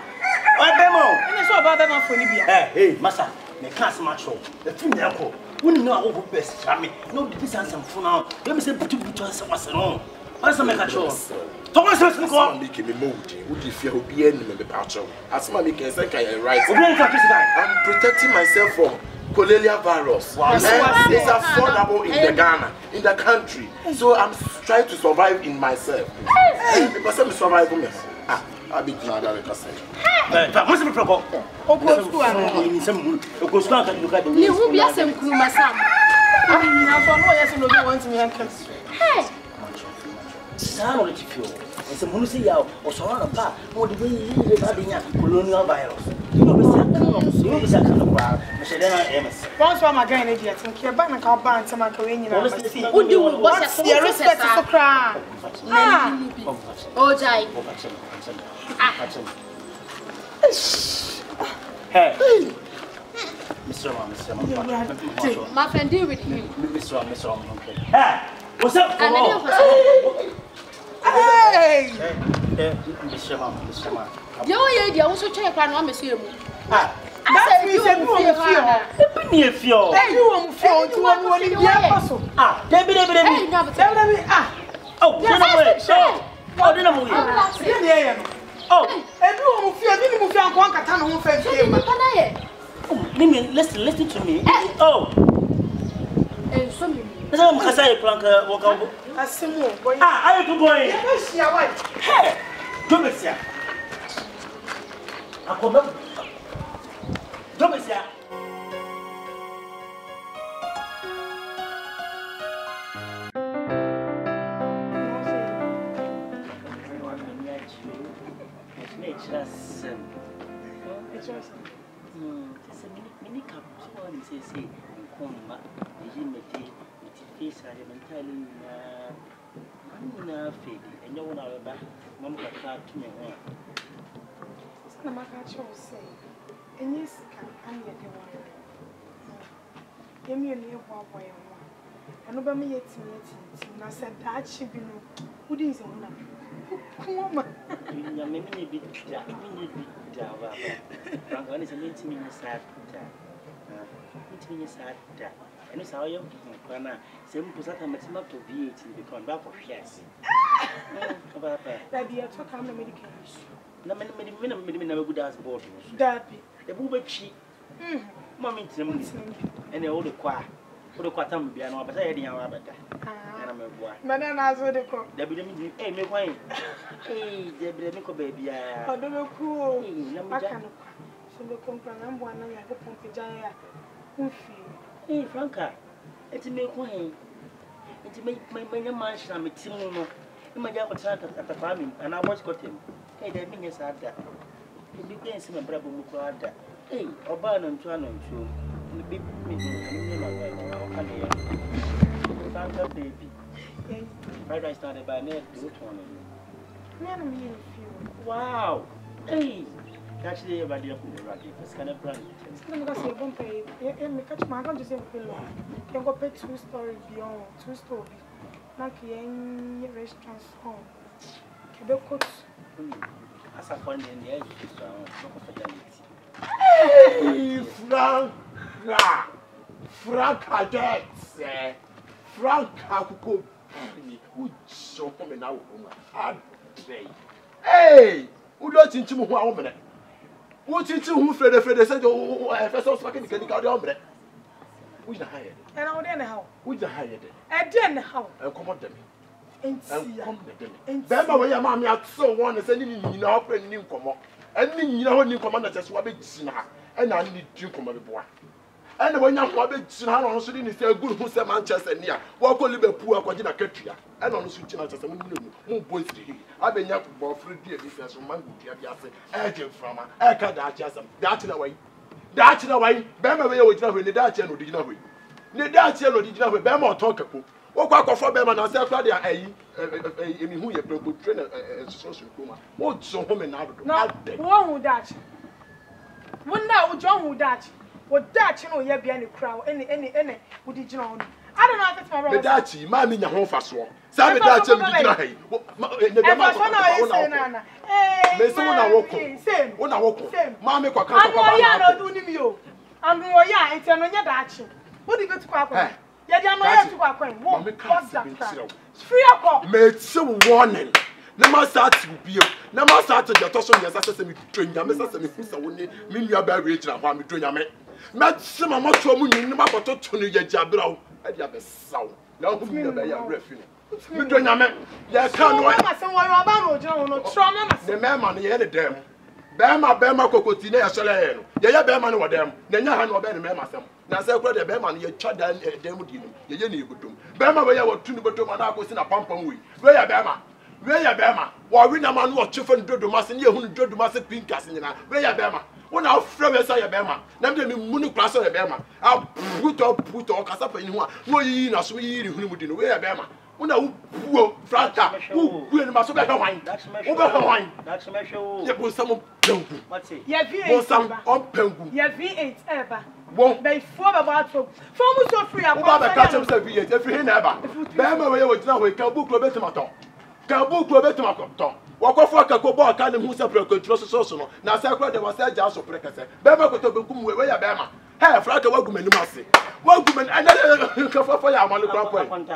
Why Bemo? And so about them for Libya. Hey, Massa, they can't match all. The female, we know our best. I mean, no distance and for now. Let me say, put you to us. What's the make choice? Thomas, I'm making me moody. Would you fear be any departure? As my can say, I right. I'm protecting myself from Cornelia Barros. It's affordable in the Ghana, in the country. So I'm trying to survive in myself. Because I'm surviving. I be glad I say. What's the problem? Oh, go school. Some go school and look at the you will be a same crew, my son. I don't know, yes, no one to me. Hey, Sam, if you it's a Musia or Sorana Park, or the way you live at colonial virus. You know, it's a kind of crowd. Once I'm again, idiot, and care back and call back to my Korean. Would you what's your respect to cry? Oh, Jai. Hey, Mr. My friend, deal with him. Mr. Hey, what's up? Hey, Mr. You also check one on Monsieur. that's me, said you feel. Hey, you won't feel to one in your muscle. Debbie, oh, everyone feel one katana who fell. Listen to me. Oh, and some because I plank walk out. I see more. I have to go in. Hey, Domesia. I come up. Domesia. It's a mini cup. So I say, come back. Face I am entirely faded, and no one out back. Mamma got to me. It's not my catch or say. And yes, can get the one. Give me a near boy. And over me yet, and I said that she be no. Who is on that? Come on, maybe Frank is a meeting in the sad. Meeting is sad. And it's how young people are. Some possess a maximum to be 18 become back for yes. That be a talk on the medication. No, many never good as board. That be the booby cheap. Mommy, and the old choir. For the quatam be an officer, but and I'm a boy. Madame has what they call the baby. Hey, me wine. Hey, the baby. I don't know cool. So the company one and I hope on Pijaya. Hey, Franca, it's a milk wine. It's make my mansion. I'm a team. My job at the farming, and I was got him. Hey, the minions are that. You begin some bravo mukwada. Hey, Oban and Chuan and Chu. The big Franca baby. Right, I started by net to one. Wow. Hey, Actually, everybody up in the rocky. It's kind of brand. It's going to say, don't pay. You catch my hand to say, you go pay 2-story beyond 2-story. Not in restaurants home. Quebec coats. As I find in the edge, it's Hey, Frank Cadets, Frank Hakuko, who so come now, hey, who don't teach him one minute? Who teach him who Fred said, oh, I first was fucking getting out of it. Who's the hired? And I don't know how. Who's the hired? I don't know how. I'll come on them. And come them. Then, my mammy, I saw one and sending you know, friend, new come up. And you know, when you come on, that's what it's now. And I need you come on the boy. And when you're going to also didn't say good who said Manchester near, walk on Liverpool, according to Ketria, and on the switching out as a moon boys to him. I've been young for 3 years, this from man who agent from a Akadachasm, that's in a way. That's in a way, Bama way with the Dutch and did not win. The Dutch and did not with Bama talk. Walk off for Bama and say, Claudia, who you put train a social coma. What's so home and out? Not one who Dutch. One now, John who Dutch. What Dutch, you know, you're behind the crowd, any, would you know? I don't know if it's my brother. Dutchy, mammy, your home fast one. Sammy Dutch, and warning. Never start to be. Never start to get us on your assassin. Train your message. Me, you are very rich and want me to your Met some of my trouble in the map of Tony Jabro. I have a sound. Now, who you are refuge. You don't know, there can't wait. The man money had a damn. Bama Cocotina Solano. Yeah, Bama or them. Then you have no better mamma. Now, say, the Bama, you chad and a demodino. You need to Bama, where you were to the Bama was in a pump and we. Where are Bama? Where ya Bama? Why we no man watch different do mass and you who do mass pink casting. Where ya Bama? When our friend say ya Bama, name them money class on Bama. I'll put or Casapa in one. No, you know, so you who where ya Bama. When I who Franca, who will must be wine. That's my wine. That's my show. You put some pengu. What's it? Yeah, V8 some on pengu. Yeah, V8 ever. Won't be 4 about from so free. I'm about to catch himself V8 every never. Bama, where you now we can book a better matter. Kabu go beto makoto. Wakofo akakobo akane hu se control so no. Na se akra de wasa ja so prekese. Bema ko to bekum we ya bema. Hey, fraka wagumani mase. Wagumani ana kafofo ya amale kwa point.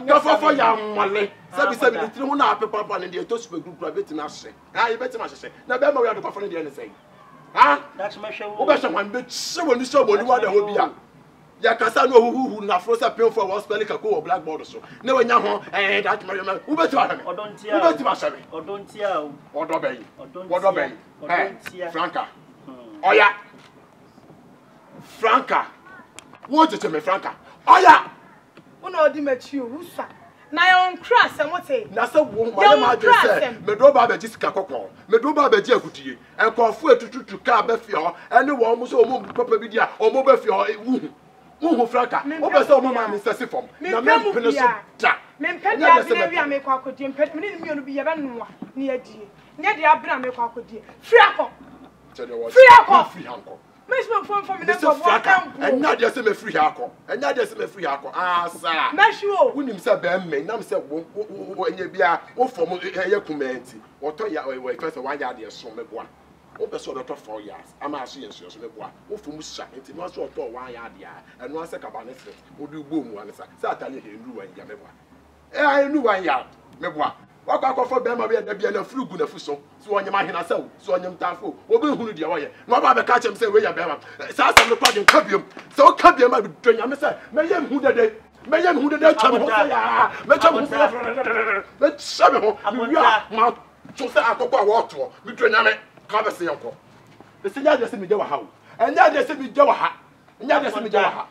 Kafofo ya amale. Sebi litiri hu na apepa pa ne de to super group private na hye. Ah, ye beti ma hye. Na bema we adokofo ne de ne sei. Ah, that's my show. Wo be so wan be se woni so boni wa da ho bia. Ya kasa no hu na frosa pen for was spelling ka ko blackboard so na wanya ho that mariama wo beti wa me odontia wo beti ma sebe odontia o odobe odontia Franca oya Franca wo tete me Franca oya una odi machi o husa na yon crass and what say na se wo ma say me do ba be jisika kokko me do ba be ji akudie enkofu etututu ka be fi ho ene wo mo so mo papa bi dia o mo be fi ho Who Franca? What was all my Mr. Sifom? Na me pene so da. Me pede ya bi na me kwa akodi pede me ni mi bi ya ba nwa na ya die. Nya de abra me kwa akodi. Free akọ. Free akọ. Free hanko. Me so from me na go Franca. Enya de se me free akọ. Enya de se me free akọ. Ah sa. Me sure. Wunim se be me na me se wo enya bia wo fom eye kumenti. Wo to ya we first one ya de so me boa. O person doctor 4 years. Ama aso yensu so me boa. O fom sha enti no so to 1 year dia. Eno ase Akabenezer. O du bo mu anisa. Say atale he nru 1 year me boa. I knew 1 year me boa. Wa kwa for be ma be da bia na frugu na fuso. So onyema hena saw. So onyem tafo. Obi hunu dia wo ye. No ba be ka chem say we ya be ma. Sa asam no kwade kabiom. So kabiom ma do nyame say me yem hu dede. Me yem hu dede twam ho say ya. Me twam ho. Me sabe ho. We are ma so say akokwa wo to. Me do nyame. Come say uncle. The senior just me ha. And that just me ha. And that just me ha.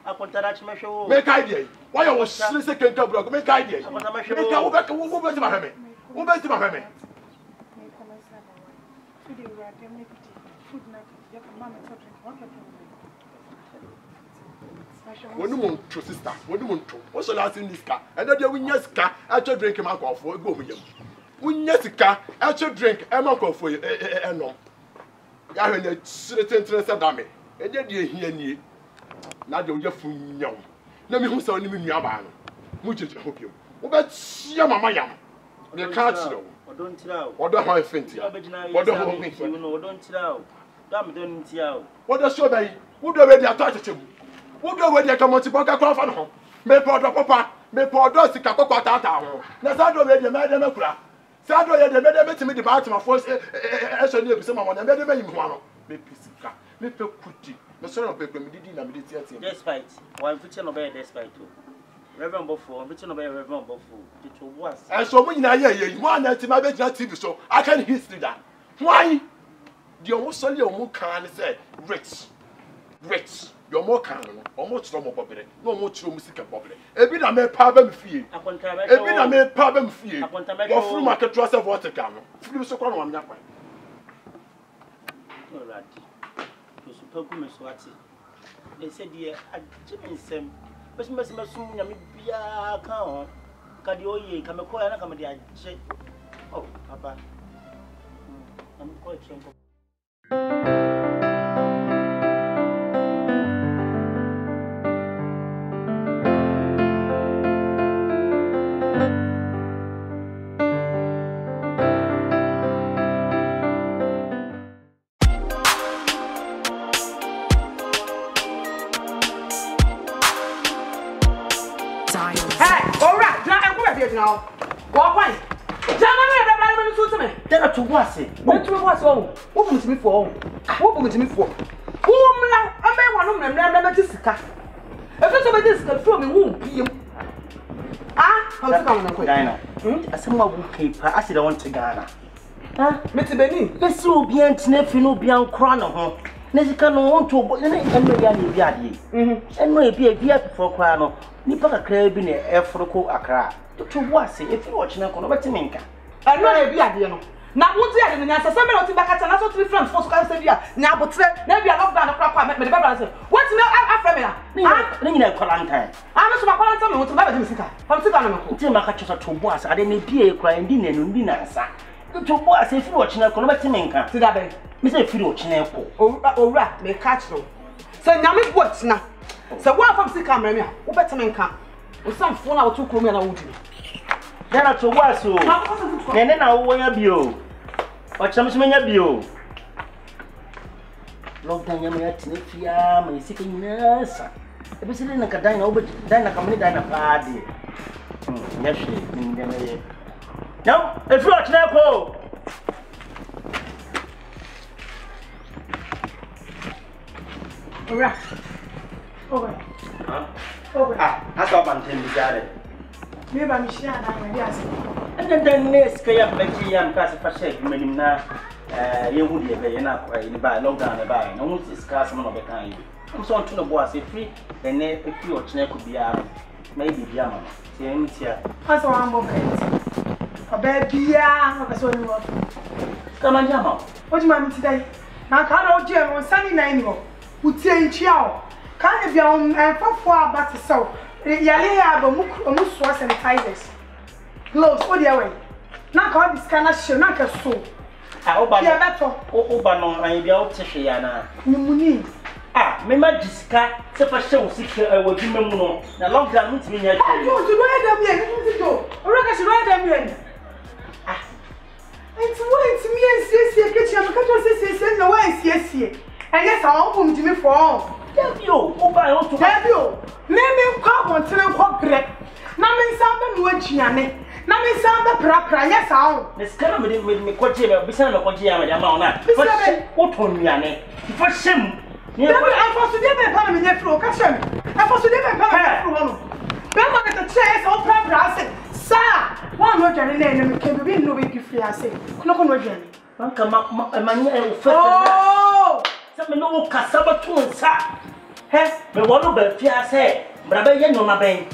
I contract my show. Make idea. Why you was second cup block? Make idea. Make a back who bet my hammer. Who bet my hammer? When you want to sister, when you want to, what's the last in this car? And then you yes car, I should drink him alcohol for go with you. When yes car, I should drink a alcohol for you. No. ya hwe na sire tentre se dame enye de ehia nie na de oya funyaw na mi hu se oni mi nua ba no mu jeje hopiem wo be tia mama yam de ka chiro odon tira o odo ha fenti odo ho fenti no odon tira o dam don tia o odo so bai wo do we di ato achechemu wo do we di akamoti boka kwa fa no ho me podo papa me podo sika kokwa tata ho na sa do we di me de makura sa do ye de me de betimi di ba atma fo so ni ebise mama na me de mayim ho ano me pisika me pe kuti me so no pe pe me didi na me de tia tia despite one feature no be despite o Reverend Bofo, feature no be Reverend Bofo it was and so mun na ye mu na ti ma be na TV so I can history that why the almost solely o can say rich your more can almost from bobere no mo chiro music bobere ebi na me pa ba me fie ebi na me pa ba me fie go through market trust of water can no furu so kwa no am nyakwa alright to super ku me so ati they said here ajimensem besi sum nyame bia ka ho ka de oye ka me ko ya na ka me de aje oh papa am ko chenko now. Walk one. Jamani, to me. Then to was it? What to was all? What was me for? What was me for? Who am I one of them? Never Jessica. If it's about this, from me won't be you. Ah, how's it going? Diana. I someone who keep her. I said I want to Ghana. Huh? Mr. Benny, let's so be nephew no be on crown of her. Nezika no want to, but then no yadi. And no be a beer for crown. Nipa crab in a Afro Accra. To was it if you watch na kono betimenka I know e bia de no na wonti ade no nyansa se me no ti bakata na so to friends for so kan se bia nya botre na bia lockdown akra kwa me de baba say what me afra me na na nyina quarantine no so quarantine me wonti baba de sika pam sika no ko ti maka chosa to boas ade na bia e kra ndi na no ndi na nsa to boas e firi watch na kono betimenka ti da be me say firi watch na ko owura me catch no se nyame watch na se wo afam sika mra me a wo betimenka o sam fo na wo to kro me na wo dumi Then I to was so. Then I will bio. Or some smenya bio. Lockdown yammy tinifia, my second nurse. If it's in a cadina, but then a company dine a party. Yes, no, if you watch now, over. I saw one thing beside it. Maybe I'm sure I'm and then next Kayam Betty and Cassifashe, Medina, you would be in by lockdown by no one is scarce one of the kind. I'm so to the boss if free, then if you watch neck could be out, maybe Yama. See, here. How's one more a baby? I saw you. Come on, Yama. What do you want today? Now, can't Jim on Sunday night, who say Chow. Can't be on and for but so. Yale have almost sanitizers. Gloves, what the way? Now, God, this kind of show, not a soul. I hope I better. Oh, but no, I be out to Shiana. Muni. Ah, me magiska, se fa show secret, I will give me no. The long time with me. I want to ride them here. Or I should ride them here. Ah, it's what me and Sissy kitchen, because Sissy no way, yes, and yes, I'll come to me for all. Debut, oh, I want to debut. Maybe come on to the break. Namin Samba Muchiane. Namin Samba Prapra, yes, I'll. This kind of me quite a beside of what you have a amount. What on me, for shame. I was to get a parliament in the cushion. I was to get a parliament. Remember the chairs all Prapra said, Sir, one more journey and came to be no way to free. I say, look on again. Come up, my oh, some no cassava tune, sir. Hey, me want to be fair, say, but I no my bang.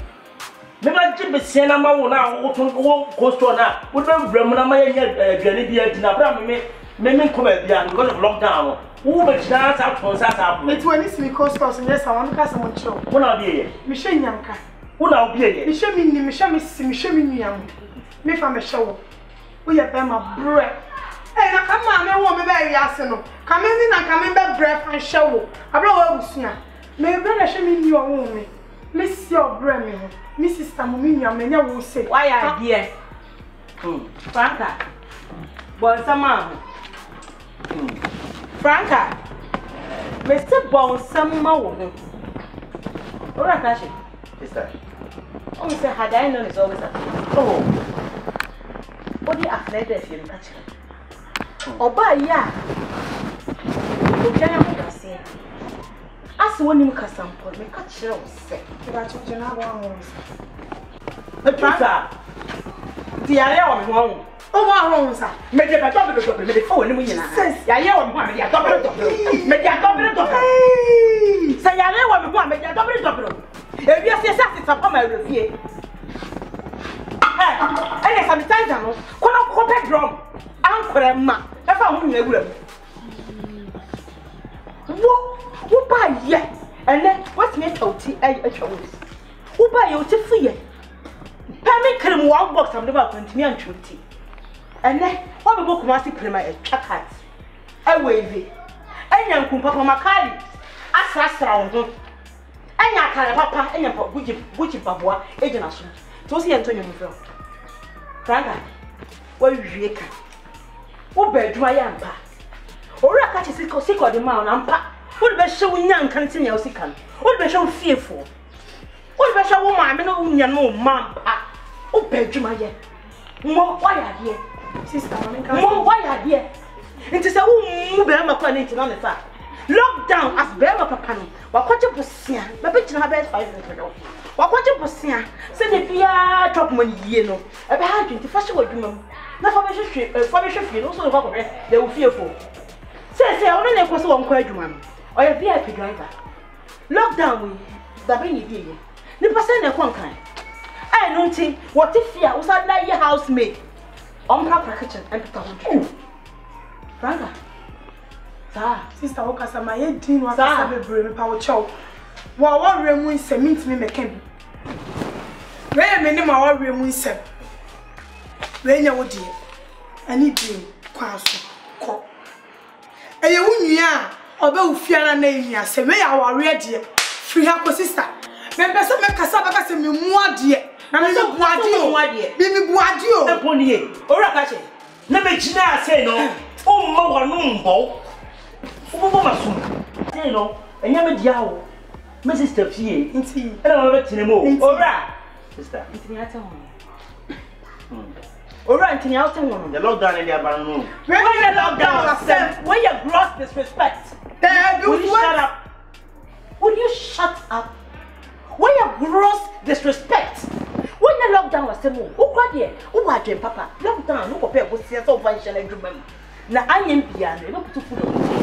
Me ma jibe sena ma wo na wo to wo costo na wo be brem na ma ye aduane bia di na bra me ko ba bia because of lockdown wo be china sa to sa it when is me costo so yes I want ka some chiro wo na bia ye me hwe nyanka wo na bia ye me hwe mi ni me hwe me si me hwe mi nuam me fa me hwe wo ye be ma bre Hey, na come me wo me be wiase no. Come me na come be bref and show. Abla wa busuna. Me brother she me ni o me. Me si obra me ho. Me sister mo me nua me nya wo say. Why are there? Franca. Bon sama. Franca. Me se bon sama wo ho. Ora kashi. Sister. Oh, me say had I known it's always at. Oh. Body athletic you catch. Oba ya. Ojana mo kase. Asi woni mu kasampo me ka kire wo se. Ba choje na bo anwo. Franca. Diare o me ho. O wa ron sa. Me de ba double me de fo ni mu nyina. Ya ye o me ho me ya double. Me ya double. Say ya le o me ho me ya double. E bi ase sa sa pa ma refie. Eh, sometimes no. Kono bedroom. Ankore ma. E fa hu nyina gura. Wo ba ye. Ene, what me tauti atwa wo. Wo ba ye o te fu ye. Pa me krem one box am de ba kontimi antwuti. Ene, wo be boku ma si prema atwa cat. E wevi. Enya nkum papa makali. Asasra wo ho. Enya kare papa, enya pa guji baboa ejina so. To si entonyo mu fro. Franca, what you can? What bedroom ya mpa? Ora ka chi siko de ma na mpa. What be show nyan kan tin ya osikan. What be show fearful. What be show ma me no nya no ma mpa. What bedroom ya? Mo why are here? Sister, mo why are here? It is a mu be ma kwa nti na ne sa. Lockdown as be ma papa no. Wa kwache bosia. Be be china be 5 minutes. Wakwaje bosia se de bia top money yie no e be ha 20 fashion wadwuma na fa be hwehwe no so de kwakwe de wo fiefo se o ne ko so won kwa adwuma no o ye VIP driver lockdown we da be ni die ni pase na ko nkan ai no nti what if ya wo sa na ye housemaid on proper kitchen and put on Franca sa sister wo kasa ma ye din wa kasa be bre me pa wo chow wa worry mu nsem ntimi meka bi we me ni ma worry mu nsem we nya wo die ani din kwa so ko eye wo nua obe wo fiara na enua se me ya worry die free ha ko sister me pese me kasa ba kasa me mu ade na me bu ade me bu ade o eponiye ora ka che na me gina ase no o mma wa no mbo o bo ma so say no enya me dia o my sister fie nti ela ma betine mo ora sister ntini ata ho ora ntini ata ho the lockdown in the aban no when the lockdown accept when you gross disrespect will you shut up will you shut up when you gross disrespect when the lockdown was mo who kwa there who wa dwen papa lockdown no ko pe go sia so function adwuma na anyem bia no putu fu no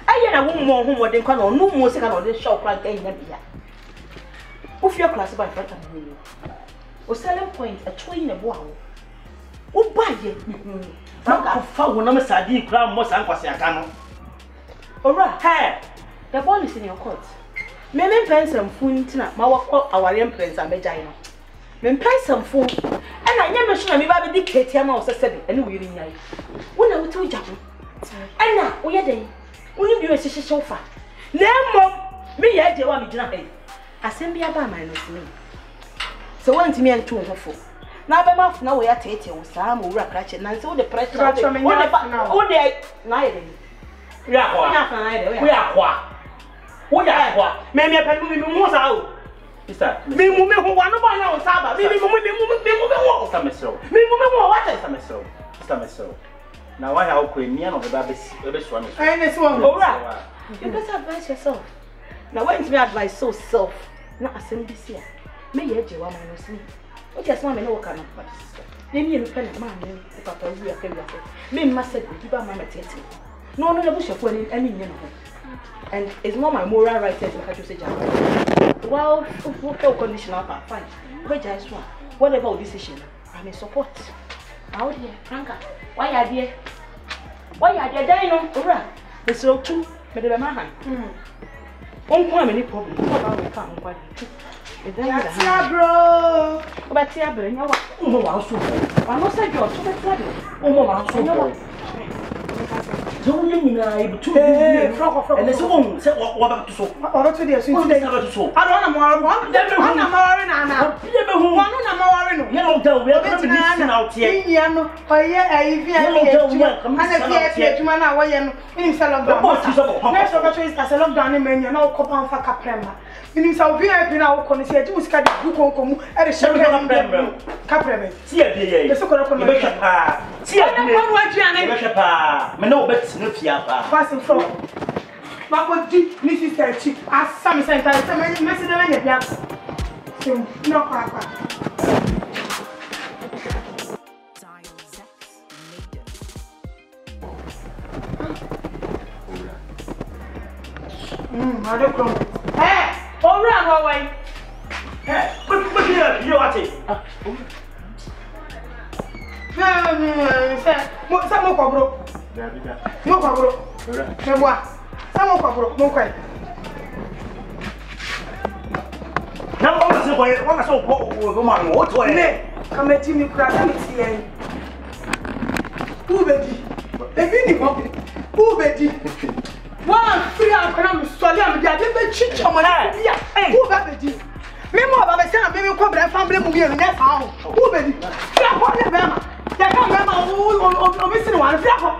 aye na wo mo ho modern kwa no no mo sika na de show kwa ga nya bia wo fie class by front of me o selling point a twin na bo awo wo ba ye maka fa wo na me sadi kura mo san kwase aka no ora hey the ball is in your court me pensam funtina ma wo aware pensam bejai no me pensam fun e na nya me so na me ba be dictate ama wo sese ene wo yiri nyai wo na wo tu japo ana wo ye den woni bi we hyehyehye fa na mom me ye je wa me gina he asem bia ba man no sime so wanti me antu hofo na be ma funa wo ya tete wo sa ma wura krache na se wo de pressure wo de na ye den ya kwa wo ya kwa wo ya kwa me pa mi mo sa o sister me mu me ho wa no ba na wo sa ba me wo sister mesro me wo what sister mesro now why how queen me no be so no I know so ora you better advise yourself now when me advise so self na asem bi sia me ye je wa man no simi o je asema me no work na but sister na me no pen ma me papa wi akawi ase me ma said bi ba ma metete no bu shefo ani nye no and it's not my moral right to make you say jam well conditional fine we just one whatever our decision I may support out here Franca why are there dai no ora it's so true me de ma han On come any problem. What will come by Tia bro. But Tia bro, you are so. I must say you're so don't you know two and this one said what about to so? What to the so? I don't know one. Never one more. Yellow down, we are missing out here. Yano, or as a lockdown in many no coupon for Caprema. Meaning, so VIP now, consider to scan the book at a show Caprema. See a the second of the see no bets no fiapa. Passing from what deep Mrs. Chief as some sentence, message no papa. I don't know. Hey, all right, away. Hey, but here, you are it. Some more bro. No bro. Some more bro. No quite. Now, what I saw, what way? Come at Jimmy Crack here. Who bet? Who bet? One free economic solemn, the other chit on my who bet? Memo about the same baby cobra family movie in that house. Who bet? There come Mama who missing one. Flapper.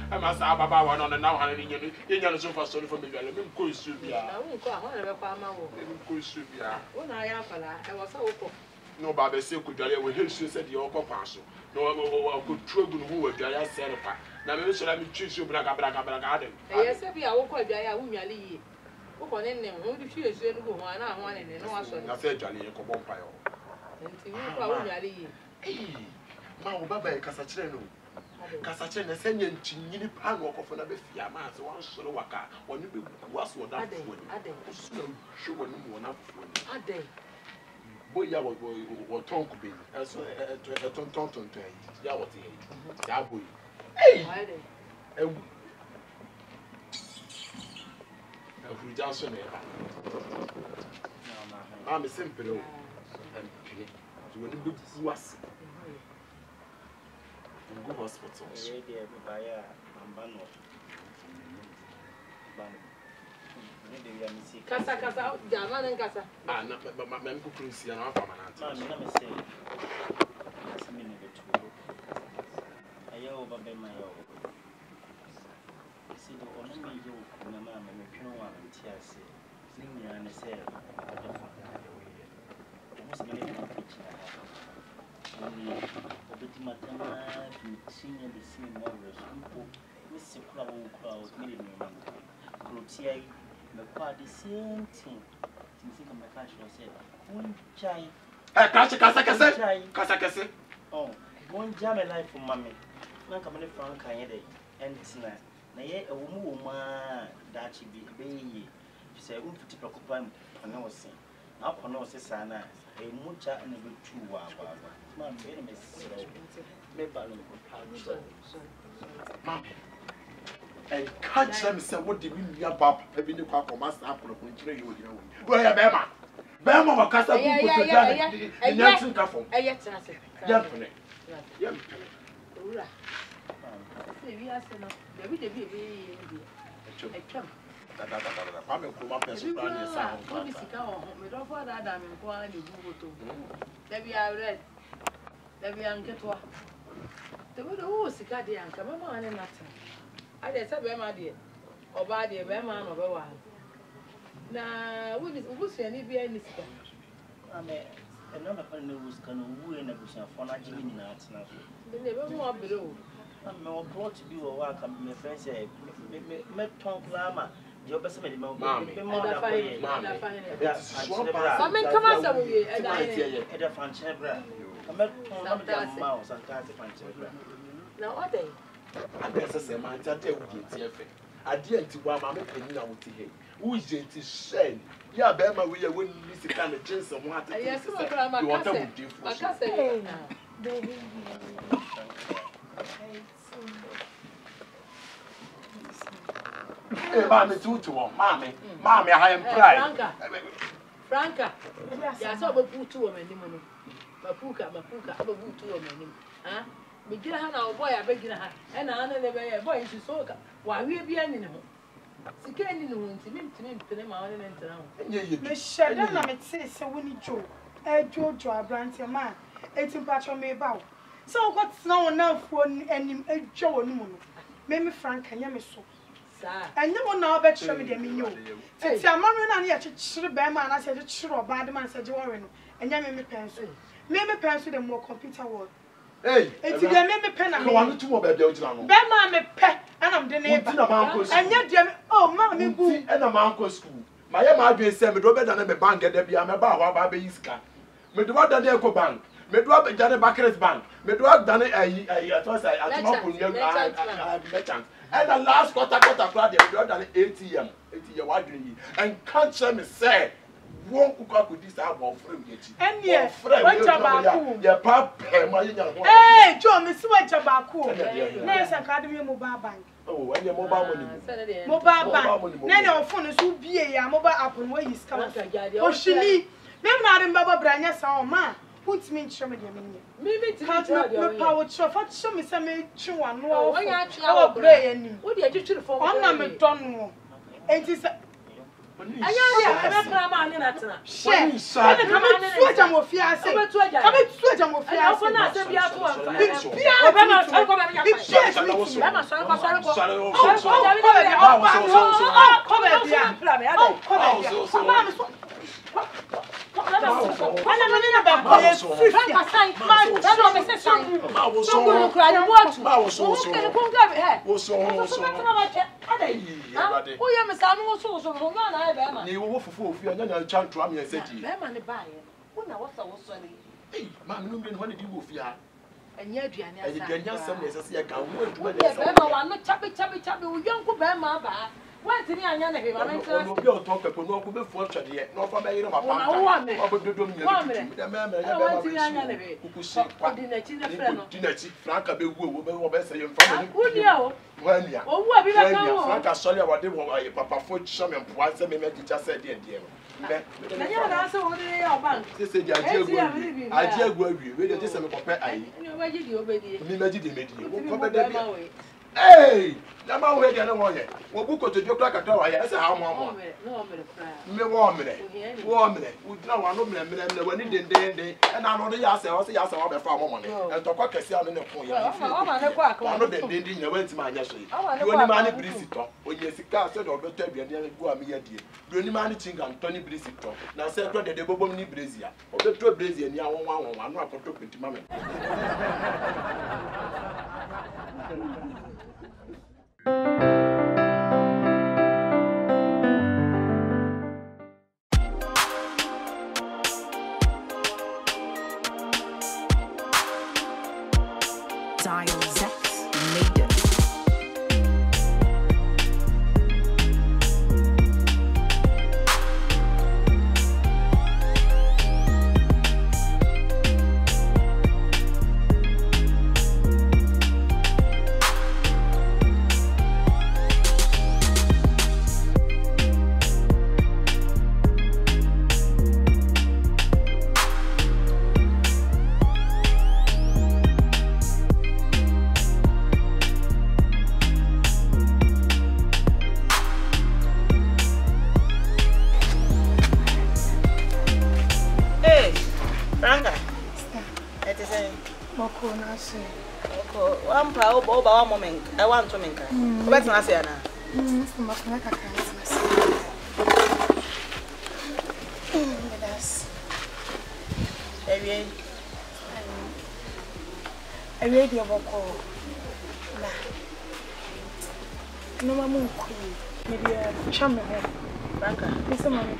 I must have about one on the now having you so far sorry for me. Let me go to Subia. I was so no, Baba said, could I hear you said your pass? No, I could trouble who were Jaya Serpa. Now, maybe shall I choose you, Braga Garden? Yes, I will call Jaya Umiali. Who can name only few years ago, one I wanted and no one. I said, Jolly, a cobble pile. Mamma, Baba, Casacheno. Casachena send you to Pan walk off on a befia mass, one solo waka, when you was what I did. Sure, one up. A day. Boy, ya boy, what tongue could be as a tonton to ya what he ya boy. Hey, we just say, I'm a simple and when you was go hospital. Casa, Jama and Casa. Ah, no, but my men could see an offer. Let me say, that's a minute or two. I over by my own. See, the only you, Mamma, and the piano and tears. Sing me and say, almost a minute of picture. My senior the same warriors, Mr. Crowd, million. Cloutier, the party same thing. Since my cash was said, one chai. Casa. Oh, one jam a life for mammy. Not coming from Kanye and tonight. Nay, a woman that she be baby. She said, won't put a coupon, and I was saying. Up on us, Sana, a mucha and a good 2 hours. Mammy, and catch them say what did we about having the car for master apple of which you where Bama? Bama or Casa and Yanson Caffo. A yet, Yampane. I'm a cool person. The widow who is a guardian, come on, and nothing. I just said, my dear, or by the man of a while. Now, who's any be any stuff? I'm another person who's going to woo in a bush for not giving nuts. The never more below. I'm more brought to be a welcome, my friend said, met Tom Lama, your best man, Mammy. Come on, Now what day? I guess a man that will get I didn't want my opinion out here. Who is it to say? Yeah, Bema, we are winning this kind of chance of what I want to do for Mammy, Mammy, Mammy, I am proud. Franca, yeah, so we'll put 2 women. Mapuka, I will put 2 women. Huh? Begin her boy, I beg her, and I never boy, she's so why we be in him. She can't in the room to him to them out and enter. Miss Sheridan, I say, so we need Joe, Joe, a branch your man, 18 patch on me about. So what's now enough for any Joe and Moon? Maybe Frank and Yamiso. And no one now bet show me the menu. It's a man and yet should be man. I said, it's true, bad man said, Warren, and Yammy pencil. Maybe pencil the more computer word. Hey, it's a maybe pen and 1 2 baby. Bema me pet, and I'm the neighbor. And yet, oh, mammy, boo, and a manco school. My mother said, me better than a bank at the Biama Bar, baby Iska. Me do what the Eco Bank. Me do up a Johnny Baker's Bank. Me do up done merchant. And the last quarter crowd, they do done ATM, and can't tell me, say, won't cook with this album from you. And yes, what about your papa? Hey, John, Miss Wajabaku, Nurse Academy Mobile Bank. Oh, and your mobile money. Mobile bank. Then our phone is who be a mobile app and where he's coming. Oh, she need. Them not in Baba Branya Sound, man. Put me in show me. Maybe can't make power show me some chew and no. Our brain. What did you do for? I'm not done. It is. I'm not man in that. Shame. Come on, switch on with fiancé. Come and switch on with fiancé. Open up the and yet, why did I not talk about no before yet? No, for me, hey, the man who had no one yet. What book to do like a tower? Yes, how long? No, 1 minute. 1 minute. We don't want no minute when it didn't, and I know the answer was the answer of the farm money. And to quack a sound in the point. I'm not the dinding you went to my yesterday. You only money Brisito, when you see castle or better be a go a mere dear. You only money ching and Tony Brisito. Now, said the Boboni Brazia, or the 2 Brazil, and I'm not for talking to mamma. One moment. I want to make her. What's my say now? I read your book. No, Mamma, maybe a chum. Branca, Mr. Mammy.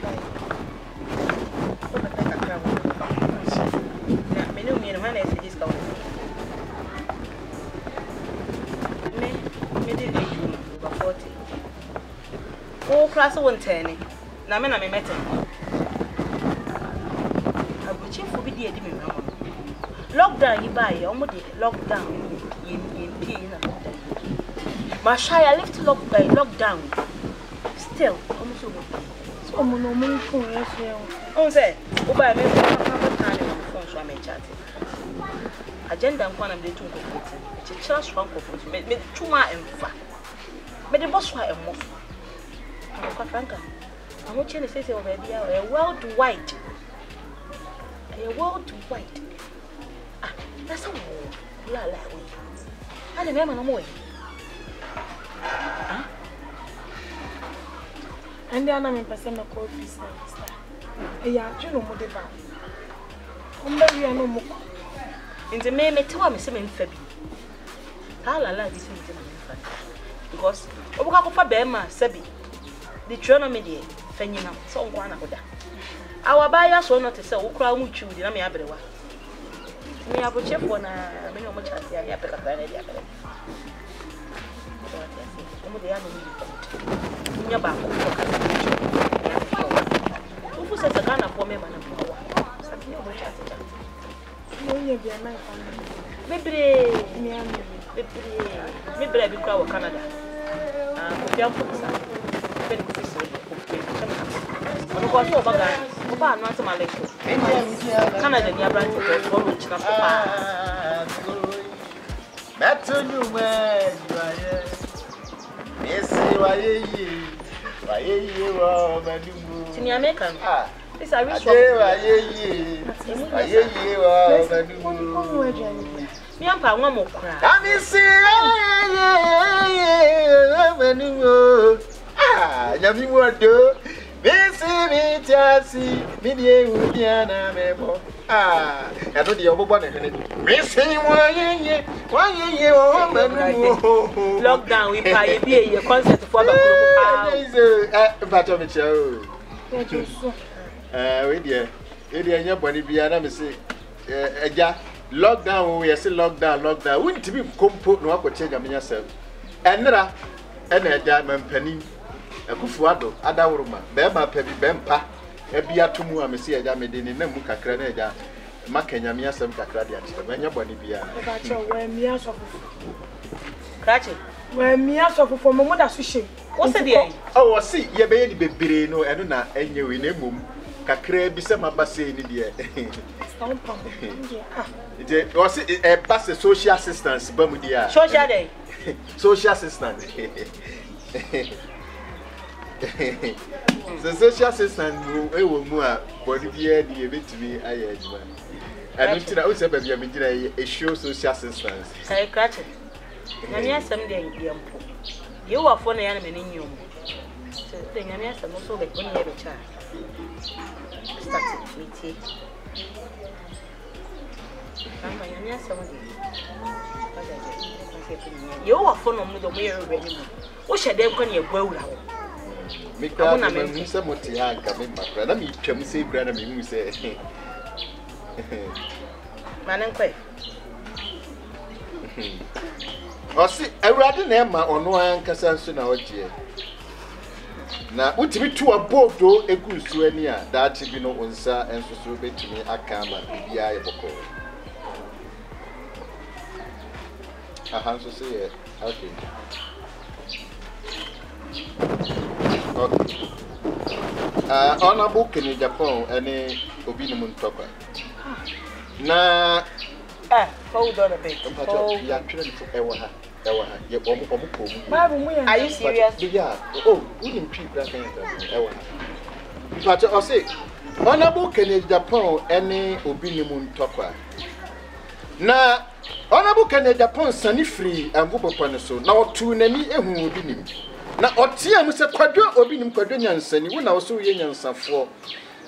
did you over 40. Oh, class 110. Na me met him. I will check for the enemy. Lockdown, you buy almost lockdown. Mashaya left lockdown. Still, almost over. So, I'm no phone. Oh, say, oh, by me, I'm phone, so I may chat. Agenda and one of the two completed. It's a church one completed. Made 2 more and 5. Made the boss wire and move. I'm quite frank. I'm watching the city of a world wide. A world wide. Ah, that's a war. La la way. I remember no more. Huh? And then I'm in person of cold business. Yeah, you know more about. We are no more. In the May, tell me some in February. How la la this is because Obuka Bema, Sebi. The trigonometry, Fenina, so one of that. Our buyers will not say, oh, crown with you, the Amiabrewa. Me, I will check for a minimum chat. I have a granny. Your back. Who says a gun of woman and a power? Something over chatting. Maybe I will call Canada. Confion for the side. Papa, not my lecture. Canada, near Branch, for which Papa. That's a new man. Yes, why you are my American. This I wish me and one more cry. I see, Yami would do. This is Chassis, Midia, Udiana, Memo. I know the other one. Missing why you lockdown, we pay a concert for the part of the show. Dear, body be an lockdown, we are still lockdown. Wouldn't be compo no upper change of yourself. And there and a diamond penny, a kufuado, Adawruma, Bema Pebi Bempa, a Biatumu, a Messia Jamedin, and Muka Craneda, Makanya Miasam Cacradian, when your body be a Mias of Cratchit. Where Mias of for Momoda fishing. What's the day? Oh, see, your baby, no, and not any in a mum. Kakre bisema base ni die. It was a pass social assistance bamudia. Social day. Social assistance. The social assistance will move body here the bit to me I and until I was a baby a show social assistance. I catch it. Namia some day you are for the enemy in you. So the Namia some also the only ever child. Started with it. You are for no mirror anymore. What should they come here? Well, make up some what you are coming back. Let me come say, brother, me say, man, and quay. Or see, I rather name my own one Cassan out here. Now, what to be to a boat, though, a good souvenir that you know, on sir, and so be to me, I come and be a book. I have to say it. Okay. On a book in Japan, any Obinum Topper. Now, hold on a bit. You are trying to ever. Are you serious? Yeah. Oh, we didn't treat that kind of but I say, honorable Kennedy Japan, any Obinum Topper. Now, honorable Kennedy Japan, sunny free and go upon so now 2 nani and who would be him. Now, Otia Mr. Quadro Obinum Quadrian Sunny, when I was so young and some 4.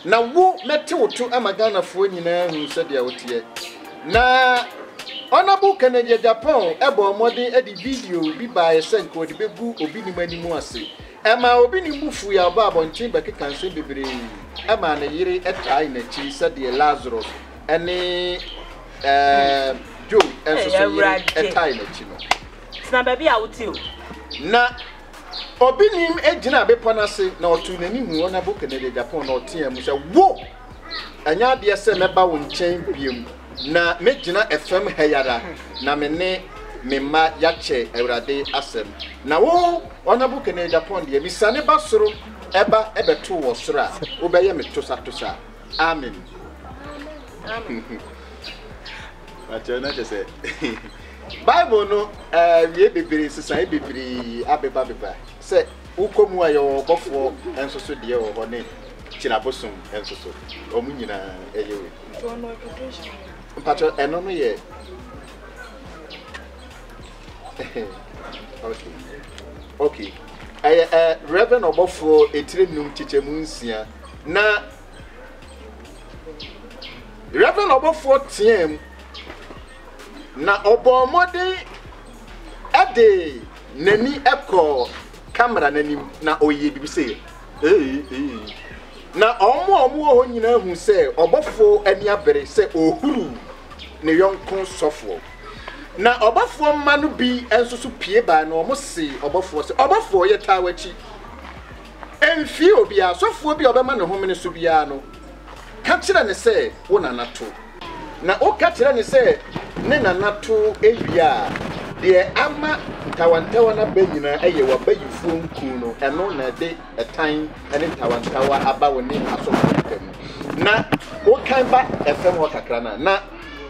Now, who met 2 Amagana for you who said the out yet. Now, honorable Kennedy Japan, ebo modern edit video be by a senko the bebu obini anymore say. Emma obini mufu ya baba on chamber can say be Emma na yere eta in a cheese said the Lazarus any Joe and so eta in a chino. It's not baby out you. na obinim ejina beponase na otu nani hu ona bo Canada Japan na otia mu hwe wo anya de se meba wo nchen biem na mejina FM hayara na me ma yache Awurade asem na wo ona bo Canada Japan de misane basoro eba ebeto wo soro a wo beye metosa amen Achana just Bible no we bebere sisan bebere abeba say ukomu ayo bofo enso so de wo ne chinabosum enso so omu nyina eyewe mpacho eno no ye okay Reverend obofo etire num chichemu nsia na Reverend obofo tiem na obomode ade nani eko camera nani na oye bibi se na omo ho nyina hu se obofo ani abere se ohuru ne yonko sofo na obofo manu bi ensusu pie ba na omo se obofo se obofo ye tawachi emfi obi a sofo bi obema ne homene so bia no ka kire ne se wona nato na o ka kire ne se ne nanato ewia de ama tawantawa na banyina eye wa bayifo nku no eno na de etan ene tawantawa aba woni asofo tem na o kan ba FM ho kakra na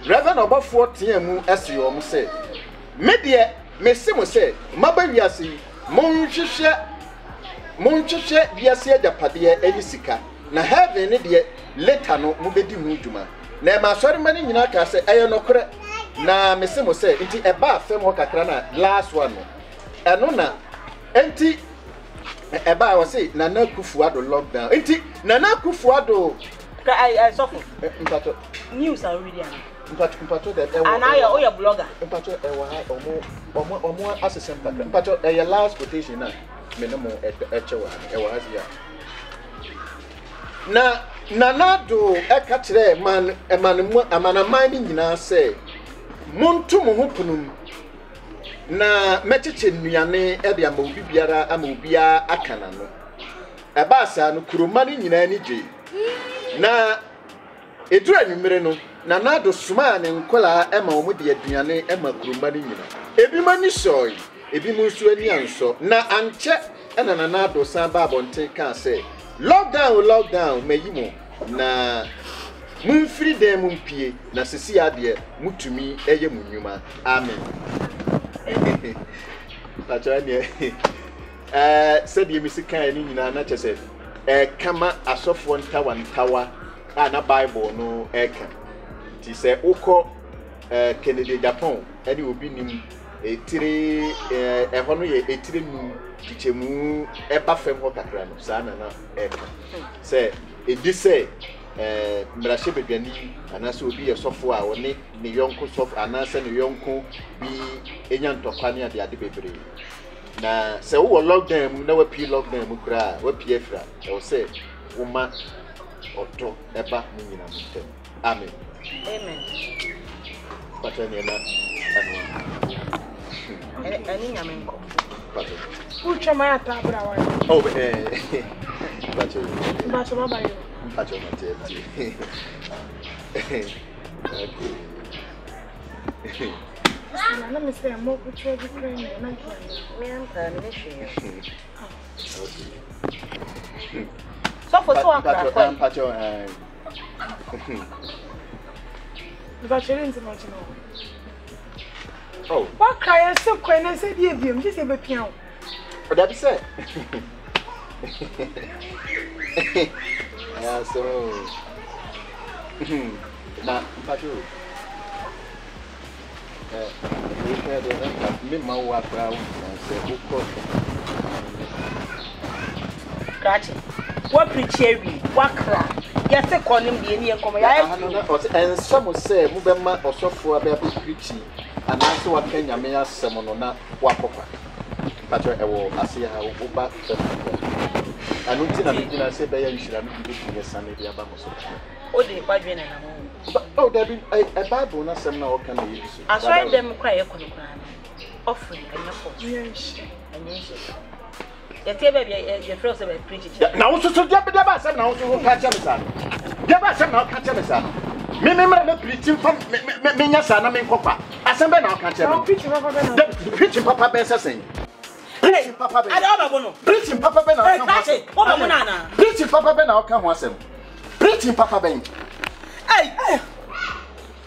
Reverend obafo tiamu ese yo mo se me de me se mo se maba wiase monhwehwe wiase agapade eni sika na heaven ne de later no mo bedi hu djuma na ma sori mani nyina ka se eye nokre na mesemo se nti eba fem ho kakra na last one no eno na enti eba wo se na na kufuado lockdown enti na na kufuado ka I suffer mpato news already mpato that and I o ya blogger mpato omo assistant kakra mpato last quotation na me no mo echewa hazia na nanado eka kire amanaman ni nyina se montu mo hopunum na mecheche nuane e de ama obi biara ama obia akana no eba asa no kuroma ni nyina ni je na edura nwumere no nanado suma ne nkola ema omo de aduane ema kuroma ni nyina ebi mani soy ebi munsu ani anso na anche ena nanado san ba bonten kan se lockdown mayimo na munfiri dem mpie na sisi ade mutumi eye munyuma amen Pachani said you misika ni nyina na chese kama asofo ntawa na Bible no eka ti se uko Canada Japan ani obi nim etire ehono ye etire nu tichemu eba fem ho kakra no sa na eka se edi se mrashe bedwani anase obi ye sofo a woni ne yonko sofo anase ne yonko bi enya ntokwa ne ade bebre na se wo lockdown mu na wapi lockdown mu kura wapi efra e wo se woma oto eba mu nyina mu tem amen patani na ani nyamenko patani ucha maya tabra wa oh patani bacho baba yo pacho matete okay na me say mo ku cho di kren na ki me am ta ne she okay so for so akra pacho bacho nti mo chino oh what cry so kwena say die biem ji say be pian o da bi say yeah, so na pacho me ma wa pra say uko Kachi what preachery what cry yes say konim de ni enkomo ya and some say mu be ma osofo aba be preachi and also wa Kenya me asem no na wa papa pacho ewo ase ha wo ba anu ti na bigina say be ya nhira no bi bi sane bi aba mo so o de kwadwe na na mo oh there be a Bible na sem na o kan yi so asori dem kwa ye kono kwa offering and your force. Yes. And yes. You tell me your friends are preaching. Now, also, so Jabba said, now, so catch him, son. Jabba said, now, catch him, son. Me, preaching from me, son, I mean, Papa. I said, now, catch him. Preaching Papa Benson saying. Preaching Papa Ben. I don't know. Preaching Papa Ben. Preaching Papa Ben, I'll come once. Preaching Papa Ben. Hey,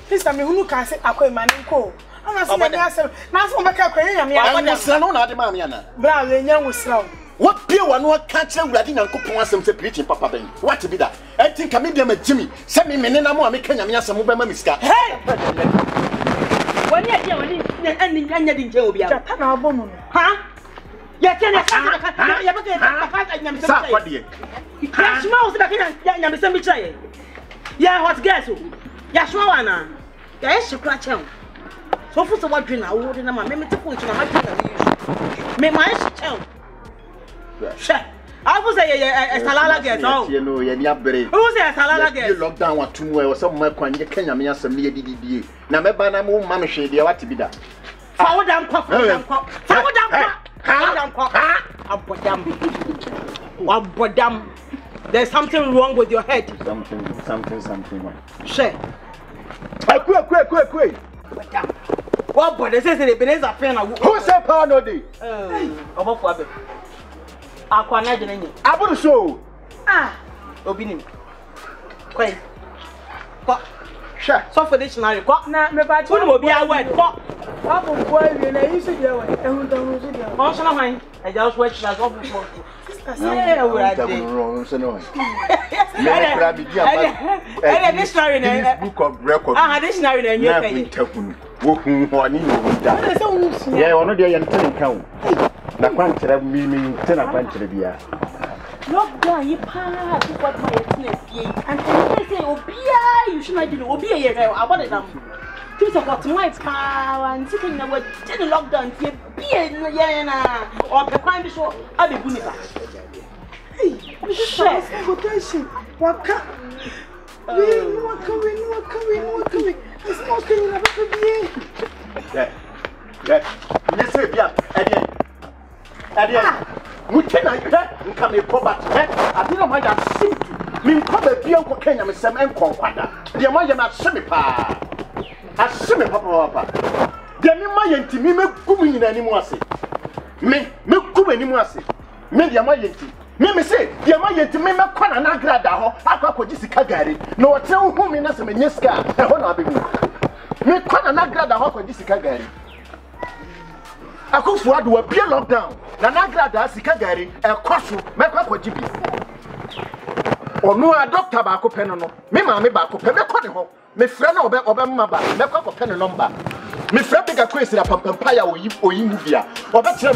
Mr. Me, who can say, I call my name call. I'm not saying myself. Now, for my car, I'm not saying, no, not the Mamma. Brother, young was slow. What pure one will catch him ready and cook once and preaching Papa Ben? What to be that? I think I'm a Jimmy. Send me men and I'm making a some mobile miska. Hey! When you're ending, and you're in jail, huh? Yeah, can I? Yeah, what's gas? Yeah, Shwana. Yes, you crash him. So, for what drink I wouldn't know, maybe to put my me my tell. I was a salala get out. You know, you're not very. Who's a salala get? You locked down what 2 or some more when you can have some near DD. Now, my banana moon, mamma, shady, what to be done. Forward down, forward down. There's something wrong with your head. Something. Share. Quick. What boy? They say the Ebenezer pen. Who said power no day? About Aquana. I want to show. Obinim. Quick. Sure. So for dictionary, what now? Me ba tun mo be a word. What? What boy we na use the word. Ehun don use the. On so na han. I just watch class of before. Yeah, we are there. Wrong so no. Me grab the dia. Eh, dictionary na book of record. Dictionary na new pay. Takunu. Wo hu ho ani no da. Yeah, ono dey yan tin kan. Na kwankyere mi tin na kwankyere bia. Lockdown, you pass what my ethnic and I say, Obia, you should not do Obia. I want them to support my power and sitting there with lockdown, be or the crime show. I'll be Buniva. Hey, Mrs. Quotation. What come? What coming? It's not going to be. Yeah. Eddie. Mutena you come a property. I didn't mind that suit. Mean probably Uncle Kenya, Miss Sam and Conquada. The Amaya not semi pa. A semi papa. The Mimayanti, me gumi in any more say. Me gumi any more say. Me the Amayanti. Me say, the Amayanti, me Kwana Nagrada, Aqua Jessica Gary. No, tell whom in us a Meneska, a honor be. Me Kwana Nagrada, Aqua Jessica Gary. I go for do a beer lockdown. Nagrada Sika Gary, a cross, make up with GB. Or no, a doctor back up pen on me, mammy back up, me friend Obama, make up a pen number. Me friend big a crazy up on Pampire or you move here. Or better,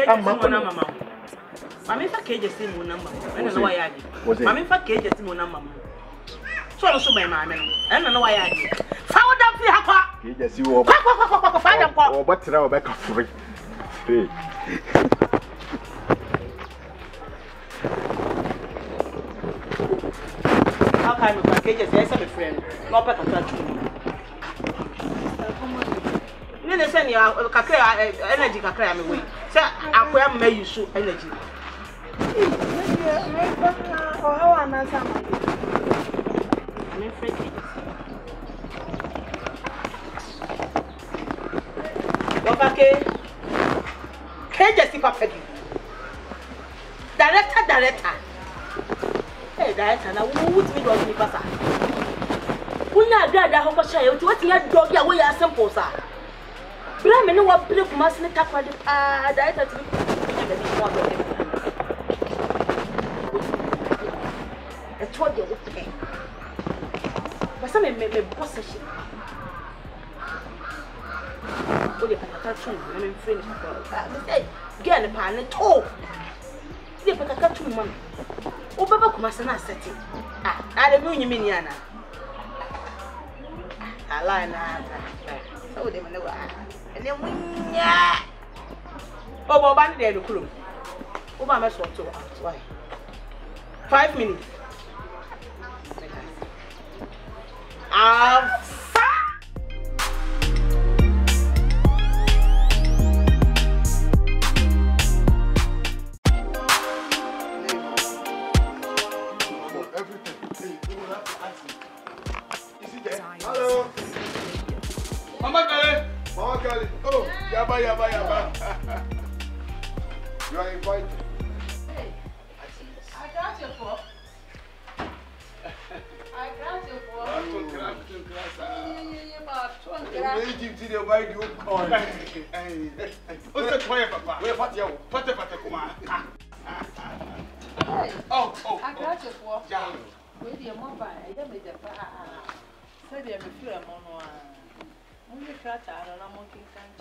I'm Mamma. Mammy for cages in number. I don't know why I did. Mammy for cages in number. So also my mammy, I don't know why I did. Found up the hapa. Yes, you are. What's now back of free? How can you package as a friend? Not back at you. You didn't send your energy. I'm away. Sir, I wear may you shoot energy. Just Papa. Director. Hey, director, now who would be going to pass? We are glad that Hopper Shire, what you had dog away as simple, sir. Blame no one blue must not tap for the director. I told you, okay. But some may be possession. Oh, you can touch him, I'm in French. Get a pan at all. You can cut 2 months. Oh, Papa, must not set it. I don't know you mean, Yana. I lie now. So they know. And then we, yeah. Oh, Bob, there the crew. Oh, my must want to. Why? 5 minutes. You are invited. Hey, I got you for. I got you for. Oh, I got you for. With your mobile, I don't make the said you feel a mono. Only cat, I don't know, monkey can't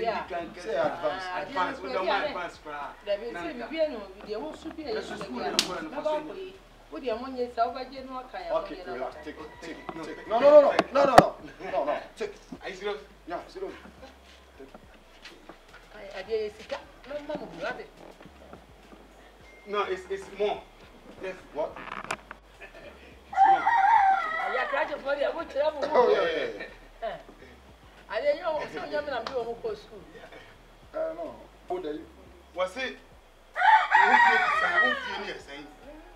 yeah, say advance. We don't want advance. There will be no, there won't be a school. Would your money sell by general? Okay, take it. No. Take it. I see. Yeah, see. I did it. No, it's more. Yes, what? I cried for you. I would travel. Oh, yeah. I didn't know so young and I'm doing school. No. What are you? Was it?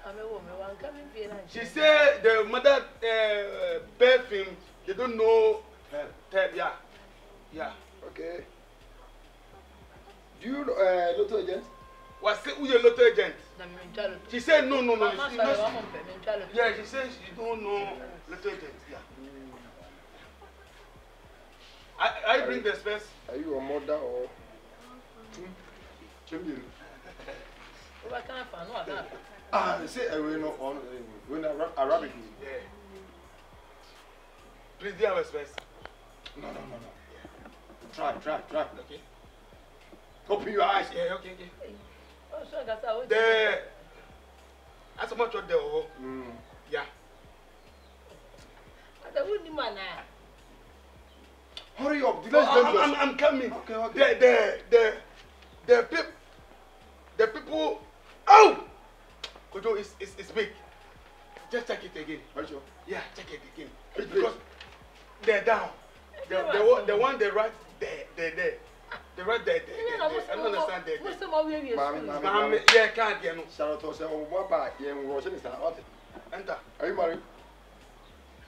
I'm a woman. I'm coming here. She said the mother perfume, they don't know. Yeah. Okay. Do you know lotto agent? Was it who your lotto agent? She said no. Yeah, she said she don't know lotto agent. Yeah. I bring the space. Are you a mother or? Say I will not on when Arabic. Yeah. Please do have a space. No. Try. Okay. Open your eyes. Yeah, okay. Oh, sure, that's how it is. As much of the yeah. I wouldn't man. Hurry up. I'm coming. Okay. The people. Oh! Kojo, it's big. Just check it again. Sure? Yeah, check it again. It's because they're down. The one they right there. The right there. I don't understand that. Yeah, can't get no. Enter. Are you married?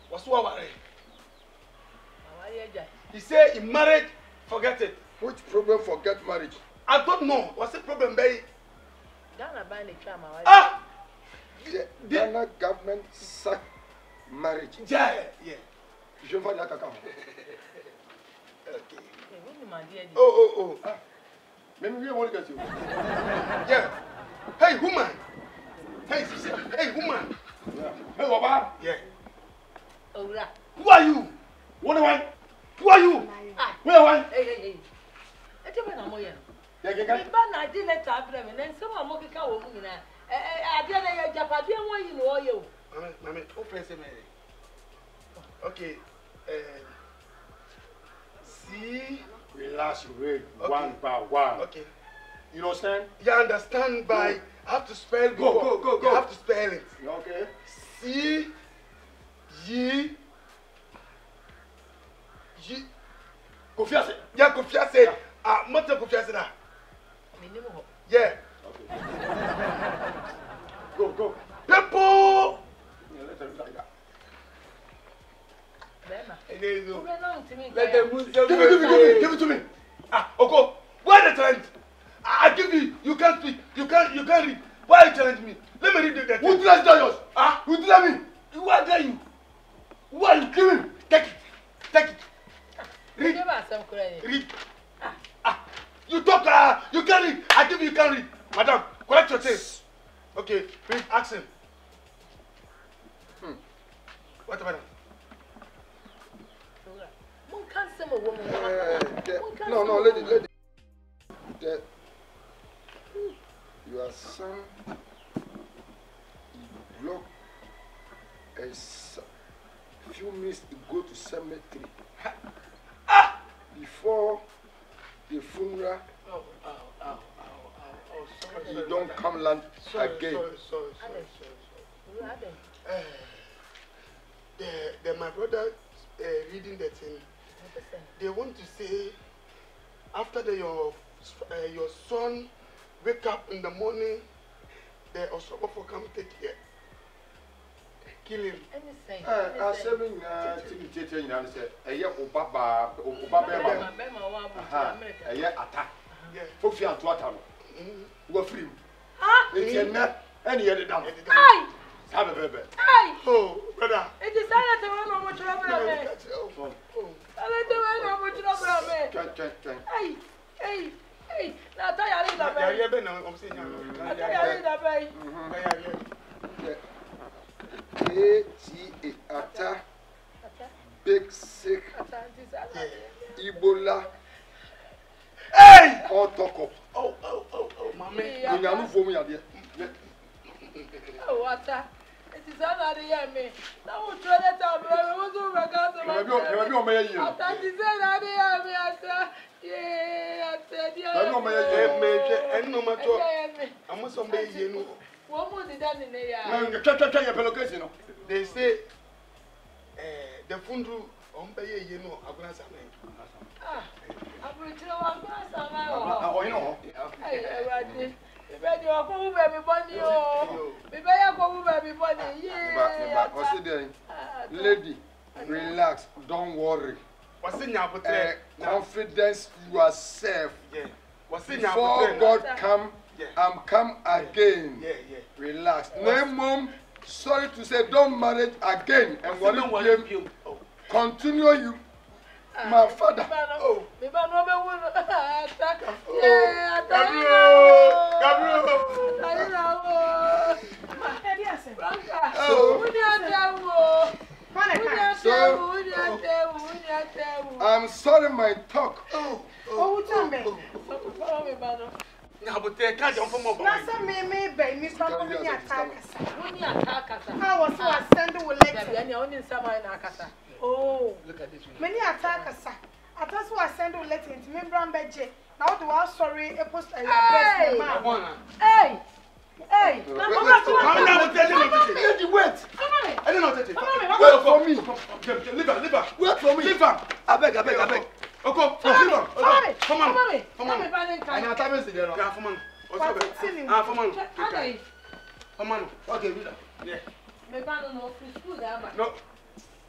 What's what? He said he married, forget it. Which problem forget marriage? I don't know. What's the problem, baby? The Ghana government sack marriage. Yeah. Je vais aller à okay. Oh. Maybe we want to get you. Yeah. Hey, woman. Hey, woman. Yeah. Hey, Baba. Yeah. Who are you? Who are you? Where are you? Hey. I didn't let her blame and then someone will come over. I didn't Japan, you know you. Mammy, open some. Okay. See, relax, read one by one. Okay. You understand? Yeah, understand by have to spell. Go. You have to spell it. Okay. C G Confiance. Yeah, confiance. Mother confiance na. Yeah. Okay. Go. People. Let them move. Give it to me. Oko. Why the challenge? I give you. You can't speak. You can't read. Why you challenge me? Let me read that. Who did yours? Who did me? Who are you? Who are you? Give me. Take it. Read. Read. You talk. You can't read. I give you. You can't read. Madam, collect your things. Okay. Read. Ask him. What about no, lady. Your son blocked a few minutes to go to cemetery before the funeral. You don't come land again. My brother reading that thing. They want to say after your son wake up in the morning, they also come take care. Kill him. I said, Timmy, you know, a year or Baba, a year attack. For fear to attack. We're free. It's not any other down. Have a baby. Oh, brother. It is silent to run over trouble. Silent to run over trouble. Hey, now tell you that. I have been on seeing you. Ata, big sick, Ebola. Hey! All talk up. Oh, mamma. You know, for me, idea. Oh, Ata. It is another year, me. Now, we'll try that out, but I want to regard the man. Ata, it is another year, me, Ata. Yeah, Ata, yeah. And no matter, I'm not somebody you know. What was it done in the year? They say, the Fundru on pay, you know, a glass of I'm going to know. You know, you are going to everybody. What's it doing? Lady, relax, don't worry. What's in your confidence yourself. Before God come, come again. Relax. No, mom, sorry to say, don't marry again. And what you continue you. My father. Oh. I'm sorry, my talk. Now, but they can't jump from over. Oh, look at this one. Many attackers. I just was sent a letter into me, Brown Bedje. Now, do I sorry a post a hey, hey, hey, wait. I don't know what to do. Wait for me. Leave her. Wait for me. Leave her. I beg. Okay, leave her. Come on. I know time is there. Yeah, come on. Okay, read her. Yeah. Me ban no free school there, no.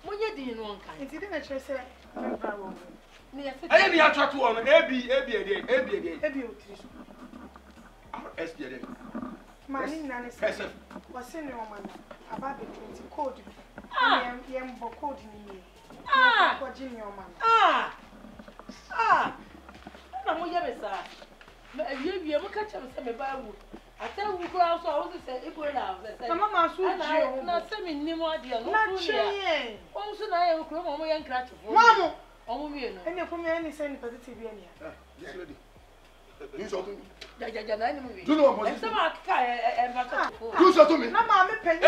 When you didn't want kind. It didn't actually say, I am the attract one. AB. My name is was in your man about the 20 code. Yam code in me. What in your man? I'm going to say, you catch him some Bible. I tell you, I was to say, it will have. Mamma, I'm not saying any more dear. Not saying. Also, I am Chrome and Cratch. Mamma, only and you put me any send positive in here. Yes, lady. You saw to me. Do you know what I'm saying? You saw to me. Mamma, I'm a penny.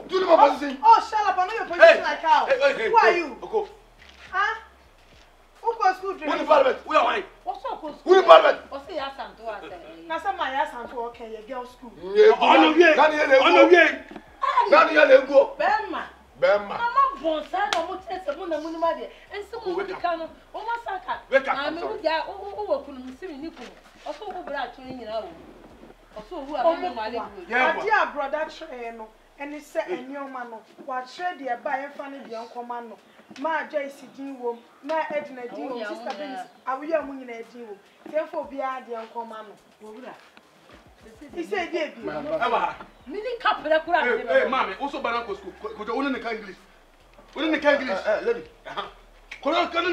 Do you know what I'm saying? Oh, shut up. I know your position like how. Who are you? Huh? Who goes school? Who the parliament? Who am I? What's up? Who the parliament? What's the answer to us? Now, some my answer to okay, your girls' school. On the way. Bema. Mama bonsa no mo tese mo na mu ma de. Ense mo di ka no. O ma saka. Na me wo dia o wo kunu mi simi ni ku. O so wo bra atwe nyina wo. O so wo a ma le wo. Adi a brother no. Eni se enyoma no. Wa tre de ba e fa ne de nkoma no. Ma joy sidin wo. Na edna din wo. Sister Benis. Awoya mu nyina edin wo. Tefo bia de nkoma no. Wo wura. He said, Mini capra. Hey, mammy, also Banako school. Could only the English. Only the English, lady. What do you